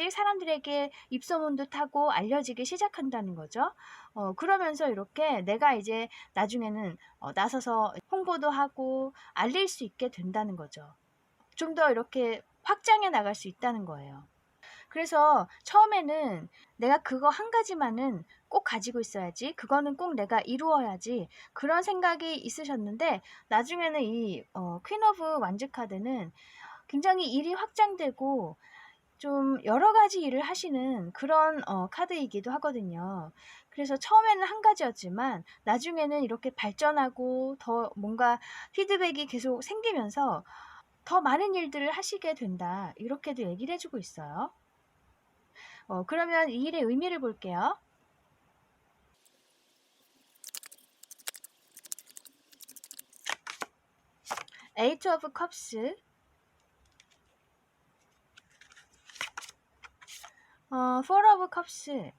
사람들에게 입소문도 타고 알려지기 시작한다는 거죠. 그러면서 이렇게 내가 이제 나중에는 나서서 홍보도 하고 알릴 수 있게 된다는 거죠. 좀 더 이렇게 확장해 나갈 수 있다는 거예요. 그래서 처음에는 내가 그거 한 가지만은 꼭 가지고 있어야지, 그거는 꼭 내가 이루어야지, 그런 생각이 있으셨는데 나중에는 이 퀸 오브 완즈 카드는 굉장히 일이 확장되고 좀 여러 가지 일을 하시는 그런 카드이기도 하거든요. 그래서 처음에는 한 가지였지만 나중에는 이렇게 발전하고 더 뭔가 피드백이 계속 생기면서 더 많은 일들을 하시게 된다, 이렇게도 얘기를 해주고 있어요. 그러면 이 일의 의미를 볼게요. Eight of Cups, Four of Cups.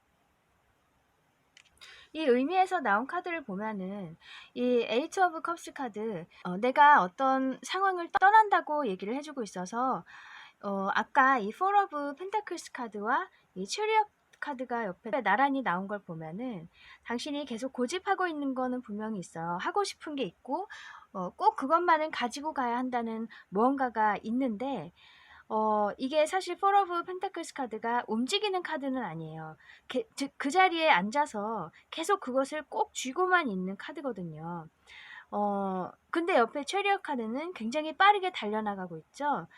이 의미에서 나온 카드를 보면은 이 Eight of Cups 카드, 내가 어떤 상황을 떠난다고 얘기를 해주고 있어서 아까 이 Four of Pentacles 카드와 이 Chariot 카드가 옆에 나란히 나온 걸 보면은 당신이 계속 고집하고 있는 거는 분명히 있어요. 하고 싶은 게 있고 꼭 그것만은 가지고 가야 한다는 무언가가 있는데 이게 사실 Four of Pentacles 카드가 움직이는 카드는 아니에요. 즉 그 자리에 앉아서 계속 그것을 꼭 쥐고만 있는 카드거든요. 근데 옆에 체리엇 카드는 굉장히 빠르게 달려나가고 있죠.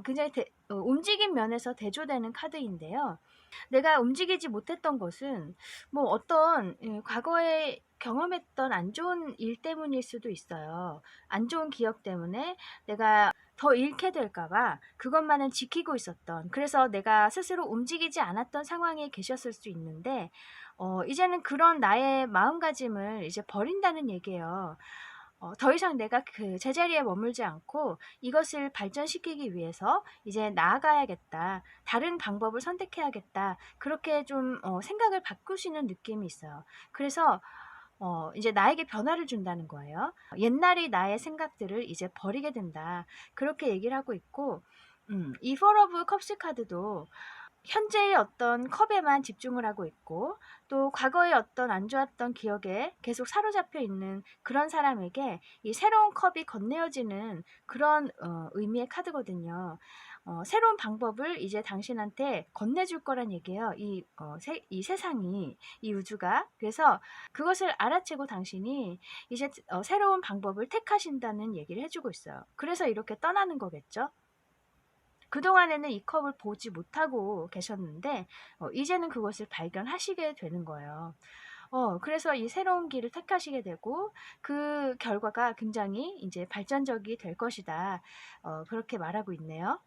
굉장히 움직임 면에서 대조되는 카드인데요. 내가 움직이지 못했던 것은 뭐 어떤 과거에 경험했던 안 좋은 일 때문일 수도 있어요. 안 좋은 기억 때문에 내가 더 잃게 될까봐 그것만은 지키고 있었던, 그래서 내가 스스로 움직이지 않았던 상황에 계셨을 수 있는데 이제는 그런 나의 마음가짐을 이제 버린다는 얘기예요. 더 이상 내가 그 제자리에 머물지 않고 이것을 발전시키기 위해서 이제 나아가야겠다. 다른 방법을 선택해야겠다. 그렇게 좀 생각을 바꾸시는 느낌이 있어요. 그래서 이제 나에게 변화를 준다는 거예요. 옛날의 나의 생각들을 이제 버리게 된다. 그렇게 얘기를 하고 있고, 이 Four of Cups 카드도 현재의 어떤 컵에만 집중을 하고 있고 또 과거의 어떤 안 좋았던 기억에 계속 사로잡혀 있는 그런 사람에게 이 새로운 컵이 건네어지는 그런 의미의 카드거든요. 새로운 방법을 이제 당신한테 건네줄 거란 얘기예요. 이 세상이, 이 우주가. 그래서 그것을 알아채고 당신이 이제 새로운 방법을 택하신다는 얘기를 해주고 있어요. 그래서 이렇게 떠나는 거겠죠. 그동안에는 이 컵을 보지 못하고 계셨는데 이제는 그것을 발견하시게 되는 거예요. 그래서 이 새로운 길을 택하시게 되고 그 결과가 굉장히 이제 발전적이 될 것이다. 그렇게 말하고 있네요.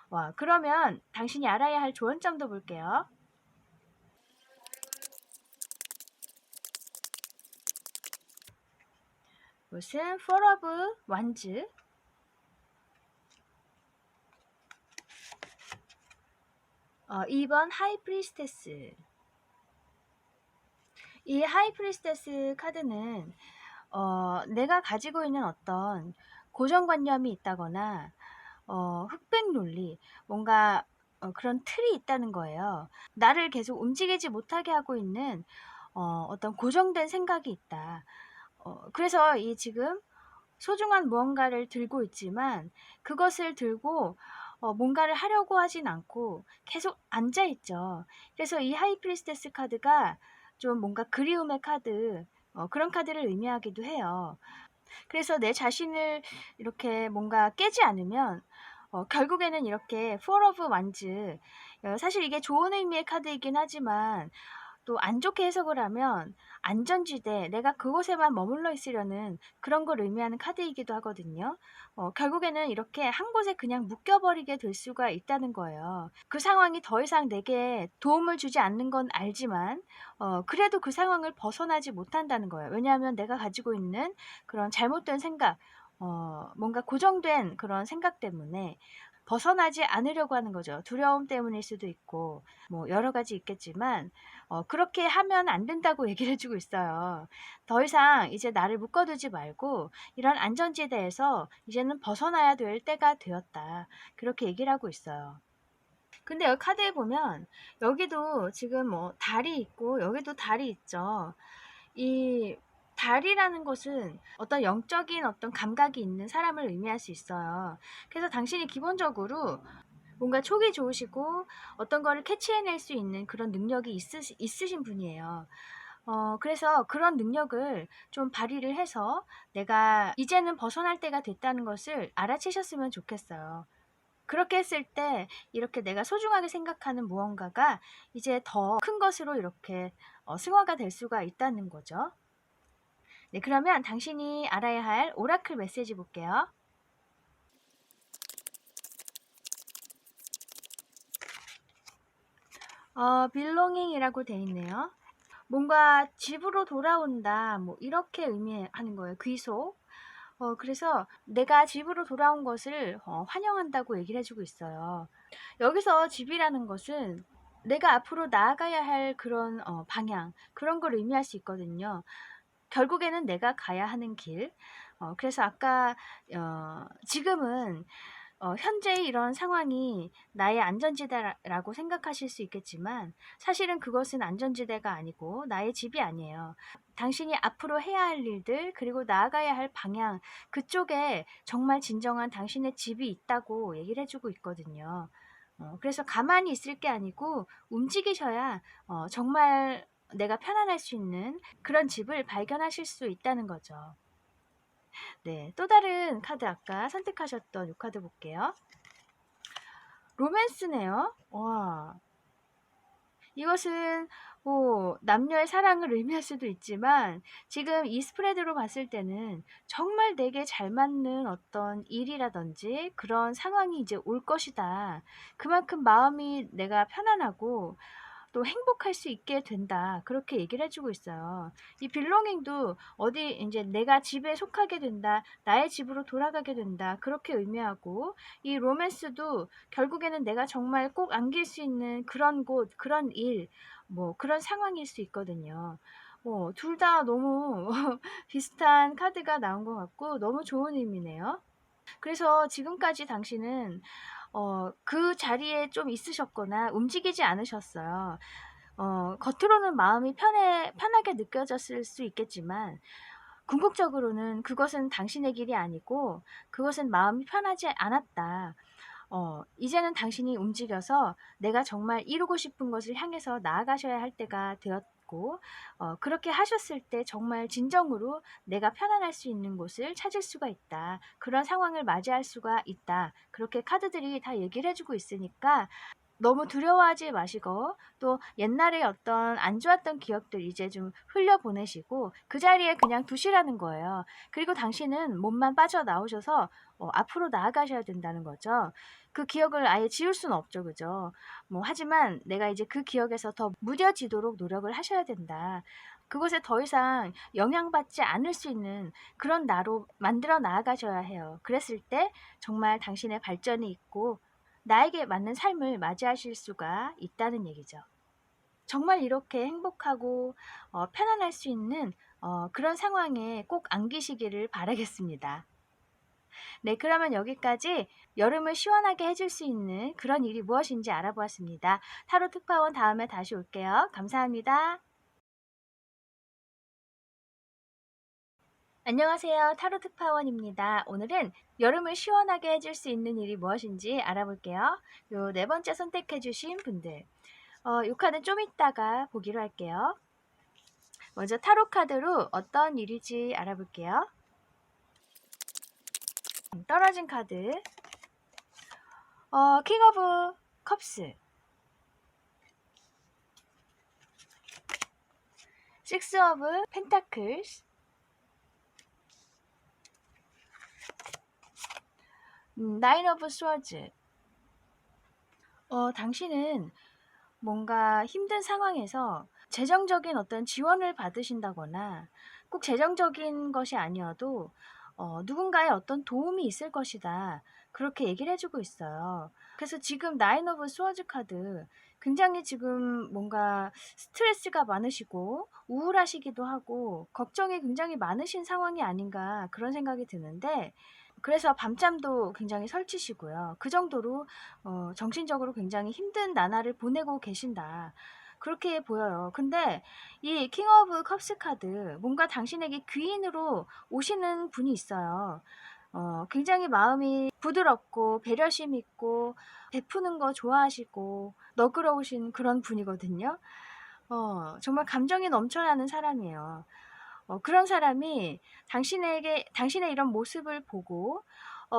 와, 그러면 당신이 알아야 할 조언점도 볼게요. 무슨 Four of Wands, 2번 하이 프리스테스. 이 하이 프리스테스 카드는 내가 가지고 있는 어떤 고정관념이 있다거나 흑백 논리, 뭔가 그런 틀이 있다는 거예요. 나를 계속 움직이지 못하게 하고 있는 어떤 고정된 생각이 있다. 그래서 이 지금 소중한 무언가를 들고 있지만 그것을 들고 뭔가를 하려고 하진 않고 계속 앉아 있죠. 그래서 이 하이 프리스테스 카드가 좀 뭔가 그리움의 카드, 그런 카드를 의미하기도 해요. 그래서 내 자신을 이렇게 뭔가 깨지 않으면 결국에는 이렇게 Four of Wands, 사실 이게 좋은 의미의 카드이긴 하지만 또 안 좋게 해석을 하면 안전지대, 내가 그곳에만 머물러 있으려는 그런 걸 의미하는 카드이기도 하거든요. 결국에는 이렇게 한 곳에 그냥 묶여버리게 될 수가 있다는 거예요. 그 상황이 더 이상 내게 도움을 주지 않는 건 알지만 그래도 그 상황을 벗어나지 못한다는 거예요. 왜냐하면 내가 가지고 있는 그런 잘못된 생각, 뭔가 고정된 그런 생각 때문에 벗어나지 않으려고 하는 거죠. 두려움 때문일 수도 있고 뭐 여러 가지 있겠지만 그렇게 하면 안 된다고 얘기를 해주고 있어요. 더 이상 이제 나를 묶어두지 말고 이런 안전지대에서 이제는 벗어나야 될 때가 되었다. 그렇게 얘기를 하고 있어요. 근데 여기 카드에 보면 여기도 지금 뭐 달이 있고 여기도 달이 있죠. 이 달이라는 것은 어떤 영적인 어떤 감각이 있는 사람을 의미할 수 있어요. 그래서 당신이 기본적으로 뭔가 촉이 좋으시고 어떤 거를 캐치해낼 수 있는 그런 능력이 있으신 분이에요. 그래서 그런 능력을 좀 발휘를 해서 내가 이제는 벗어날 때가 됐다는 것을 알아채셨으면 좋겠어요. 그렇게 했을 때 이렇게 내가 소중하게 생각하는 무언가가 이제 더 큰 것으로 이렇게 승화가 될 수가 있다는 거죠. 네, 그러면 당신이 알아야 할 오라클 메시지 볼게요. belonging이라고 돼 있네요. 뭔가 집으로 돌아온다, 뭐 이렇게 의미하는 거예요. 귀속. 그래서 내가 집으로 돌아온 것을 환영한다고 얘기를 해주고 있어요. 여기서 집이라는 것은 내가 앞으로 나아가야 할 그런 방향, 그런 걸 의미할 수 있거든요. 결국에는 내가 가야 하는 길. 그래서 아까 지금은 현재의 이런 상황이 나의 안전지대라고 생각하실 수 있겠지만 사실은 그것은 안전지대가 아니고 나의 집이 아니에요. 당신이 앞으로 해야 할 일들 그리고 나아가야 할 방향 그쪽에 정말 진정한 당신의 집이 있다고 얘기를 해주고 있거든요. 그래서 가만히 있을 게 아니고 움직이셔야 정말 내가 편안할 수 있는 그런 집을 발견하실 수 있다는 거죠. 네, 또 다른 카드 아까 선택하셨던 이 카드 볼게요. 로맨스네요. 와, 이것은 뭐 남녀의 사랑을 의미할 수도 있지만 지금 이 스프레드로 봤을 때는 정말 내게 잘 맞는 어떤 일이라든지 그런 상황이 이제 올 것이다. 그만큼 마음이 내가 편안하고 또 행복할 수 있게 된다. 그렇게 얘기를 해주고 있어요. 이 빌롱잉도 어디 이제 내가 집에 속하게 된다. 나의 집으로 돌아가게 된다. 그렇게 의미하고 이 로맨스도 결국에는 내가 정말 꼭 안길 수 있는 그런 곳, 그런 일, 뭐 그런 상황일 수 있거든요. 둘 다 너무 비슷한 카드가 나온 것 같고 너무 좋은 의미네요. 그래서 지금까지 당신은 그 자리에 좀 있으셨거나 움직이지 않으셨어요. 겉으로는 마음이 편하게 느껴졌을 수 있겠지만 궁극적으로는 그것은 당신의 길이 아니고 그것은 마음이 편하지 않았다. 이제는 당신이 움직여서 내가 정말 이루고 싶은 것을 향해서 나아가셔야 할 때가 되었고, 그렇게 하셨을 때 정말 진정으로 내가 편안할 수 있는 곳을 찾을 수가 있다. 그런 상황을 맞이할 수가 있다. 그렇게 카드들이 다 얘기를 해주고 있으니까 너무 두려워하지 마시고 또 옛날에 어떤 안 좋았던 기억들 이제 좀 흘려보내시고 그 자리에 그냥 두시라는 거예요. 그리고 당신은 몸만 빠져나오셔서 앞으로 나아가셔야 된다는 거죠. 그 기억을 아예 지울 수는 없죠. 그죠? 하지만 내가 이제 그 기억에서 더 무뎌지도록 노력을 하셔야 된다. 그것에 더 이상 영향받지 않을 수 있는 그런 나로 만들어 나아가셔야 해요. 그랬을 때 정말 당신의 발전이 있고 나에게 맞는 삶을 맞이하실 수가 있다는 얘기죠. 정말 이렇게 행복하고 편안할 수 있는 그런 상황에 꼭 안기시기를 바라겠습니다. 네, 그러면 여기까지 여름을 시원하게 해줄 수 있는 그런 일이 무엇인지 알아보았습니다. 타로 특파원 다음에 다시 올게요. 감사합니다. 안녕하세요. 타로 특파원입니다. 오늘은 여름을 시원하게 해줄 수 있는 일이 무엇인지 알아볼게요. 요 네 번째 선택해주신 분들. 이 카드 좀 이따가 보기로 할게요. 먼저 타로 카드로 어떤 일인지 알아볼게요. 떨어진 카드 킹 오브 컵스, 식스 오브 펜타클스, 나인 오브 스워즈. 당신은 뭔가 힘든 상황에서 재정적인 어떤 지원을 받으신다거나 꼭 재정적인 것이 아니어도 누군가의 어떤 도움이 있을 것이다. 그렇게 얘기를 해주고 있어요. 그래서 지금 나인 오브 스워즈 카드 굉장히 지금 뭔가 스트레스가 많으시고 우울하시기도 하고 걱정이 굉장히 많으신 상황이 아닌가 그런 생각이 드는데 그래서 밤잠도 굉장히 설치시고요. 그 정도로 정신적으로 굉장히 힘든 나날을 보내고 계신다. 그렇게 보여요. 근데 이 킹 오브 컵스 카드 뭔가 당신에게 귀인으로 오시는 분이 있어요. 굉장히 마음이 부드럽고 배려심 있고 베푸는 거 좋아하시고 너그러우신 그런 분이거든요. 정말 감정이 넘쳐나는 사람이에요. 그런 사람이 당신의 이런 모습을 보고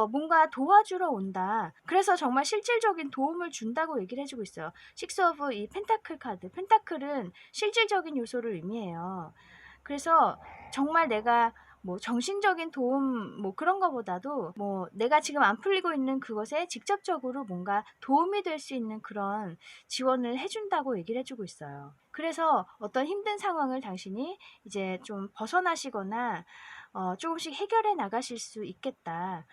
뭔가 도와주러 온다. 그래서 정말 실질적인 도움을 준다고 얘기를 해주고 있어요. 식스 오브 이 펜타클 카드. 펜타클은 실질적인 요소를 의미해요. 그래서 정말 내가 뭐 정신적인 도움 뭐 그런 거보다도 뭐 내가 지금 안 풀리고 있는 그것에 직접적으로 뭔가 도움이 될 수 있는 그런 지원을 해준다고 얘기를 해주고 있어요. 그래서 어떤 힘든 상황을 당신이 이제 좀 벗어나시거나 조금씩 해결해 나가실 수 있겠다.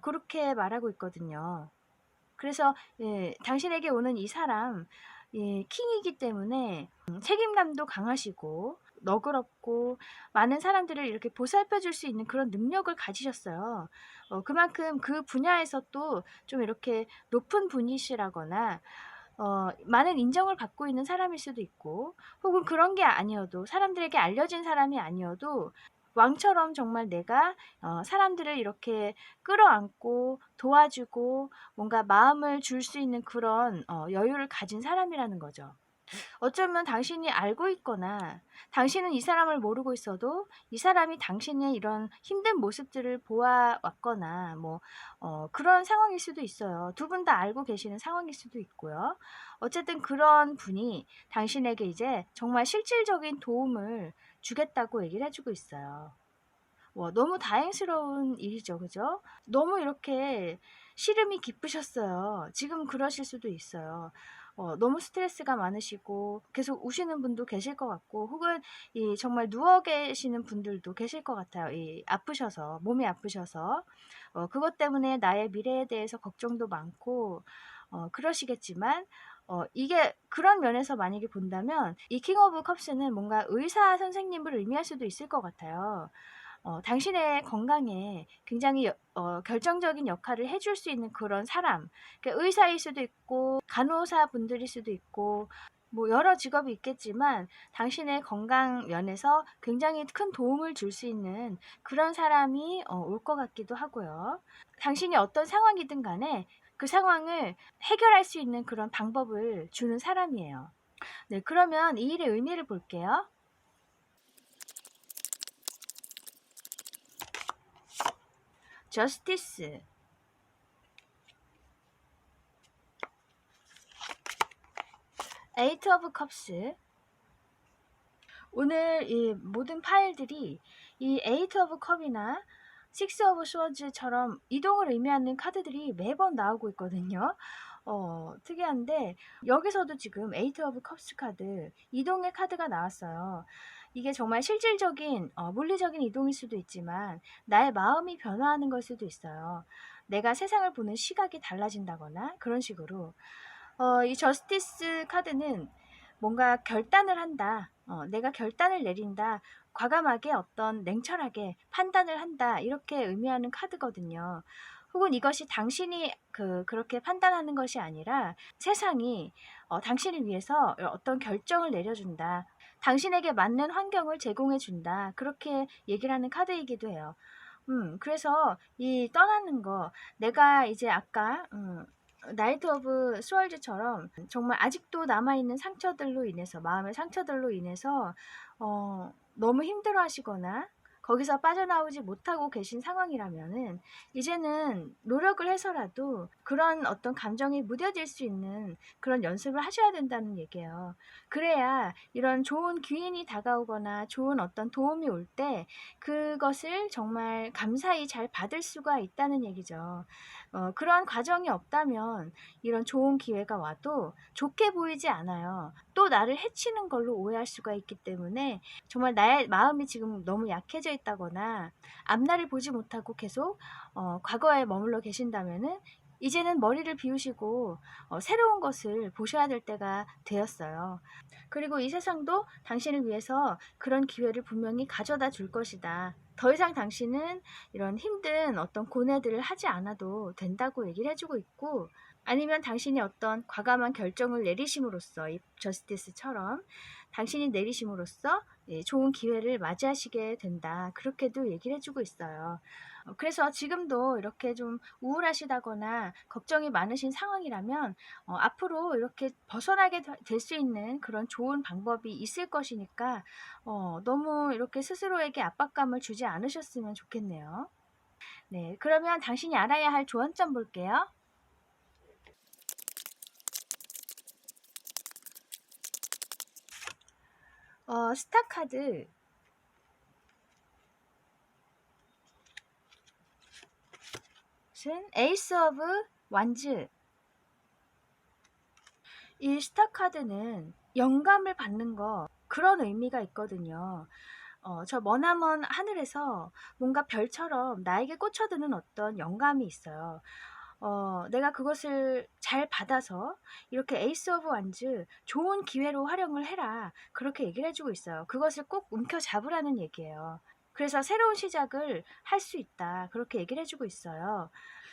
그렇게 말하고 있거든요. 그래서 예, 당신에게 오는 이 사람 예, 킹이기 때문에 책임감도 강하시고 너그럽고 많은 사람들을 이렇게 보살펴 줄 수 있는 그런 능력을 가지셨어요. 그만큼 그 분야에서 또 좀 이렇게 높은 분이시라거나 많은 인정을 받고 있는 사람일 수도 있고, 혹은 그런 게 아니어도 사람들에게 알려진 사람이 아니어도 왕처럼 정말 내가 사람들을 이렇게 끌어안고 도와주고 뭔가 마음을 줄 수 있는 그런 여유를 가진 사람이라는 거죠. 어쩌면 당신이 알고 있거나 당신은 이 사람을 모르고 있어도 이 사람이 당신의 이런 힘든 모습들을 보아왔거나 뭐 그런 상황일 수도 있어요. 두 분 다 알고 계시는 상황일 수도 있고요. 어쨌든 그런 분이 당신에게 이제 정말 실질적인 도움을 주겠다고 얘기를 해주고 있어요. 너무 다행스러운 일이죠. 그죠? 너무 이렇게 시름이 깊으셨어요. 지금 그러실 수도 있어요. 너무 스트레스가 많으시고 계속 우시는 분도 계실 것 같고, 혹은 이 정말 누워 계시는 분들도 계실 것 같아요. 이 아프셔서, 몸이 아프셔서. 그것 때문에 나의 미래에 대해서 걱정도 많고, 그러시겠지만, 이게 그런 면에서 만약에 본다면 이 킹 오브 컵스는 뭔가 의사 선생님을 의미할 수도 있을 것 같아요. 당신의 건강에 굉장히 결정적인 역할을 해줄 수 있는 그런 사람, 그러니까 의사일 수도 있고 간호사 분들일 수도 있고 뭐 여러 직업이 있겠지만 당신의 건강 면에서 굉장히 큰 도움을 줄 수 있는 그런 사람이 올 것 같기도 하고요. 당신이 어떤 상황이든 간에 그 상황을 해결할 수 있는 그런 방법을 주는 사람이에요. 네, 그러면 이 일의 의미를 볼게요. 저스티스, 에이트 오브 컵스. 오늘 이 모든 파일들이 이 에이트 오브 컵이나 식스 오브 스워즈처럼 이동을 의미하는 카드들이 매번 나오고 있거든요. 특이한데 여기서도 지금 에이트 오브 컵스 카드, 이동의 카드가 나왔어요. 이게 정말 실질적인 물리적인 이동일 수도 있지만 나의 마음이 변화하는 걸 수도 있어요. 내가 세상을 보는 시각이 달라진다거나 그런 식으로. 이 저스티스 카드는 뭔가 결단을 한다. 내가 결단을 내린다. 과감하게 어떤 냉철하게 판단을 한다. 이렇게 의미하는 카드거든요. 혹은 이것이 당신이 그렇게 판단하는 것이 아니라 세상이 당신을 위해서 어떤 결정을 내려준다. 당신에게 맞는 환경을 제공해 준다. 그렇게 얘기를 하는 카드이기도 해요. 그래서 이 떠나는 거, 내가 이제 아까 나이트 오브 스월즈처럼 정말 아직도 남아있는 상처들로 인해서, 마음의 상처들로 인해서 너무 힘들어 하시거나 거기서 빠져나오지 못하고 계신 상황이라면은 이제는 노력을 해서라도 그런 어떤 감정이 무뎌질 수 있는 그런 연습을 하셔야 된다는 얘기예요. 그래야 이런 좋은 귀인이 다가오거나 좋은 어떤 도움이 올 때 그것을 정말 감사히 잘 받을 수가 있다는 얘기죠. 그런 과정이 없다면 이런 좋은 기회가 와도 좋게 보이지 않아요. 또 나를 해치는 걸로 오해할 수가 있기 때문에 정말 나의 마음이 지금 너무 약해져 있다거나 앞날을 보지 못하고 계속 과거에 머물러 계신다면은 이제는 머리를 비우시고 새로운 것을 보셔야 될 때가 되었어요. 그리고 이 세상도 당신을 위해서 그런 기회를 분명히 가져다 줄 것이다. 더 이상 당신은 이런 힘든 어떤 고뇌들을 하지 않아도 된다고 얘기를 해주고 있고, 아니면 당신이 어떤 과감한 결정을 내리심으로써 이 저스티스처럼 당신이 내리심으로써 좋은 기회를 맞이하시게 된다. 그렇게도 얘기를 해주고 있어요. 그래서 지금도 이렇게 좀 우울하시다거나 걱정이 많으신 상황이라면 앞으로 이렇게 벗어나게 될 수 있는 그런 좋은 방법이 있을 것이니까 너무 이렇게 스스로에게 압박감을 주지 않으셨으면 좋겠네요. 네, 그러면 당신이 알아야 할 조언점 볼게요. 스타 카드, 에이스 오브 완즈. 이 스타 카드는 영감을 받는 거, 그런 의미가 있거든요. 저 머나먼 하늘에서 뭔가 별처럼 나에게 꽂혀드는 어떤 영감이 있어요. 내가 그것을 잘 받아서 이렇게 에이스 오브 완즈 좋은 기회로 활용을 해라. 그렇게 얘기를 해주고 있어요. 그것을 꼭 움켜잡으라는 얘기예요. 그래서 새로운 시작을 할 수 있다. 그렇게 얘기를 해주고 있어요.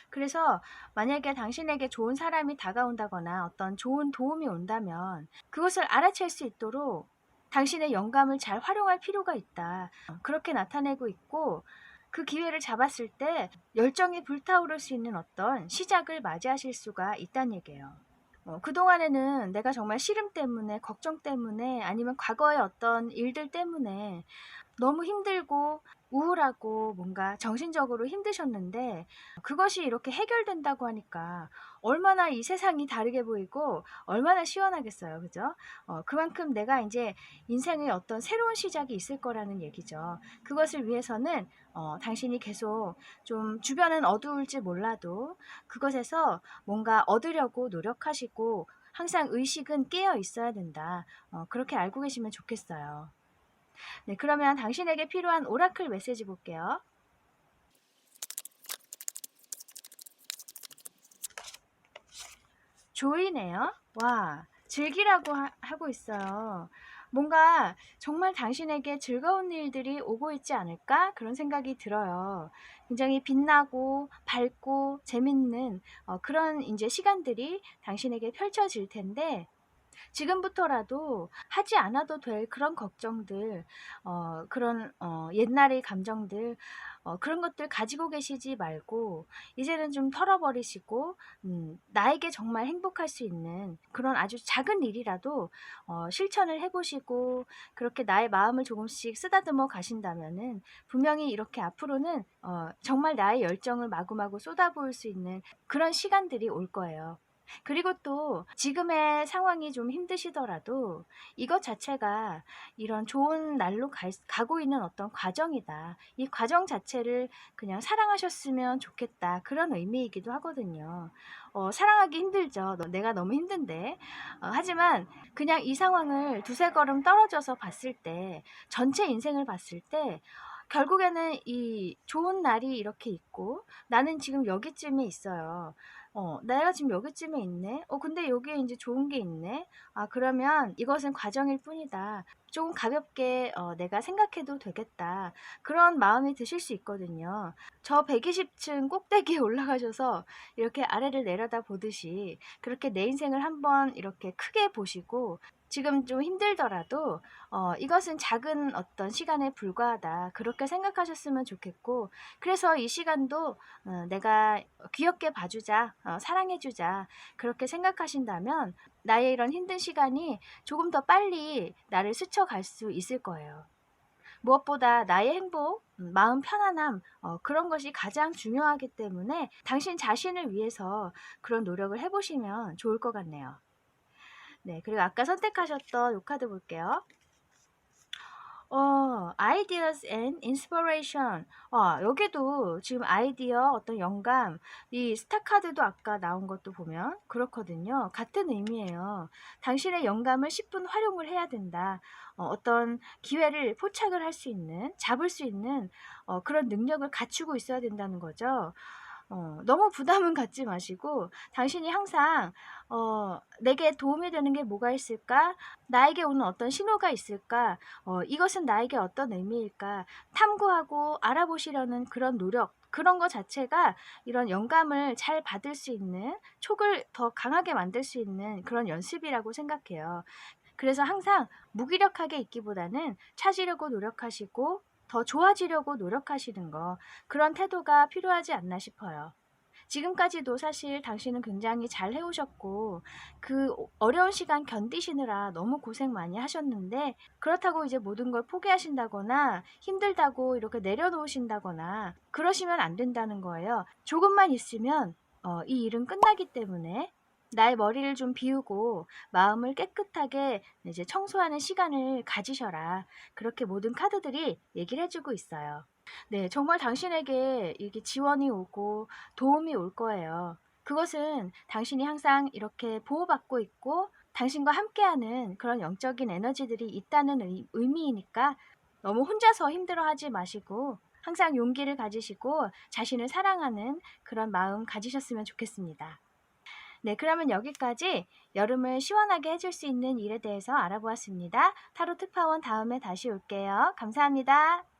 그래서 만약에 당신에게 좋은 사람이 다가온다거나 어떤 좋은 도움이 온다면 그것을 알아챌 수 있도록 당신의 영감을 잘 활용할 필요가 있다. 그렇게 나타내고 있고 그 기회를 잡았을 때 열정이 불타오를 수 있는 어떤 시작을 맞이하실 수가 있다는 얘기예요. 그동안에는 내가 정말 시름 때문에, 걱정 때문에, 아니면 과거의 어떤 일들 때문에 너무 힘들고 우울하고 뭔가 정신적으로 힘드셨는데 그것이 이렇게 해결된다고 하니까 얼마나 이 세상이 다르게 보이고 얼마나 시원하겠어요. 그죠? 그만큼 내가 이제 인생의 어떤 새로운 시작이 있을 거라는 얘기죠. 그것을 위해서는 당신이 계속 좀 주변은 어두울지 몰라도 그것에서 뭔가 얻으려고 노력하시고 항상 의식은 깨어 있어야 된다. 그렇게 알고 계시면 좋겠어요. 네, 그러면 당신에게 필요한 오라클 메시지 볼게요. 조이네요. 와, 즐기라고 하고 있어요. 뭔가 정말 당신에게 즐거운 일들이 오고 있지 않을까? 그런 생각이 들어요. 굉장히 빛나고 밝고 재밌는 그런 이제 시간들이 당신에게 펼쳐질 텐데 지금부터라도 하지 않아도 될 그런 걱정들, 그런 옛날의 감정들, 그런 것들 가지고 계시지 말고 이제는 좀 털어버리시고 나에게 정말 행복할 수 있는 그런 아주 작은 일이라도 실천을 해보시고 그렇게 나의 마음을 조금씩 쓰다듬어 가신다면은 분명히 이렇게 앞으로는 정말 나의 열정을 마구마구 쏟아부을 수 있는 그런 시간들이 올 거예요. 그리고 또 지금의 상황이 좀 힘드시더라도 이것 자체가 이런 좋은 날로 가고 있는 어떤 과정이다. 이 과정 자체를 그냥 사랑하셨으면 좋겠다. 그런 의미이기도 하거든요. 사랑하기 힘들죠. 내가 너무 힘든데. 하지만 그냥 이 상황을 두세 걸음 떨어져서 봤을 때, 전체 인생을 봤을 때, 결국에는 이 좋은 날이 이렇게 있고 나는 지금 여기쯤에 있어요. 내가 지금 여기쯤에 있네. 근데 여기에 이제 좋은 게 있네. 아, 그러면 이것은 과정일 뿐이다. 조금 가볍게 내가 생각해도 되겠다. 그런 마음이 드실 수 있거든요. 저 120층 꼭대기에 올라가셔서 이렇게 아래를 내려다 보듯이 그렇게 내 인생을 한번 이렇게 크게 보시고 지금 좀 힘들더라도 이것은 작은 어떤 시간에 불과하다. 그렇게 생각하셨으면 좋겠고 그래서 이 시간도 내가 귀엽게 봐주자, 사랑해주자 그렇게 생각하신다면 나의 이런 힘든 시간이 조금 더 빨리 나를 스쳐갈 수 있을 거예요. 무엇보다 나의 행복, 마음 편안함 그런 것이 가장 중요하기 때문에 당신 자신을 위해서 그런 노력을 해보시면 좋을 것 같네요. 네, 그리고 아까 선택하셨던 요 카드 볼게요. ideas and inspiration. 여기도 지금 아이디어, 어떤 영감, 이 스타 카드도 아까 나온 것도 보면 그렇거든요. 같은 의미예요. 당신의 영감을 10분 활용을 해야 된다. 어떤 기회를 포착을 할 수 있는, 잡을 수 있는 그런 능력을 갖추고 있어야 된다는 거죠. 너무 부담은 갖지 마시고 당신이 항상 내게 도움이 되는 게 뭐가 있을까? 나에게 오는 어떤 신호가 있을까? 이것은 나에게 어떤 의미일까? 탐구하고 알아보시려는 그런 노력, 그런 것 자체가 이런 영감을 잘 받을 수 있는 촉을 더 강하게 만들 수 있는 그런 연습이라고 생각해요. 그래서 항상 무기력하게 있기보다는 찾으려고 노력하시고 더 좋아지려고 노력하시는 거, 그런 태도가 필요하지 않나 싶어요. 지금까지도 사실 당신은 굉장히 잘 해오셨고 그 어려운 시간 견디시느라 너무 고생 많이 하셨는데 그렇다고 이제 모든 걸 포기하신다거나 힘들다고 이렇게 내려놓으신다거나 그러시면 안 된다는 거예요. 조금만 있으면 이 일은 끝나기 때문에 나의 머리를 좀 비우고 마음을 깨끗하게 이제 청소하는 시간을 가지셔라. 그렇게 모든 카드들이 얘기를 해주고 있어요. 네, 정말 당신에게 이게 지원이 오고 도움이 올 거예요. 그것은 당신이 항상 이렇게 보호받고 있고 당신과 함께하는 그런 영적인 에너지들이 있다는 의미이니까 너무 혼자서 힘들어하지 마시고 항상 용기를 가지시고 자신을 사랑하는 그런 마음 가지셨으면 좋겠습니다. 네, 그러면 여기까지 여름을 시원하게 해줄 수 있는 일에 대해서 알아보았습니다. 타로 특파원 다음에 다시 올게요. 감사합니다.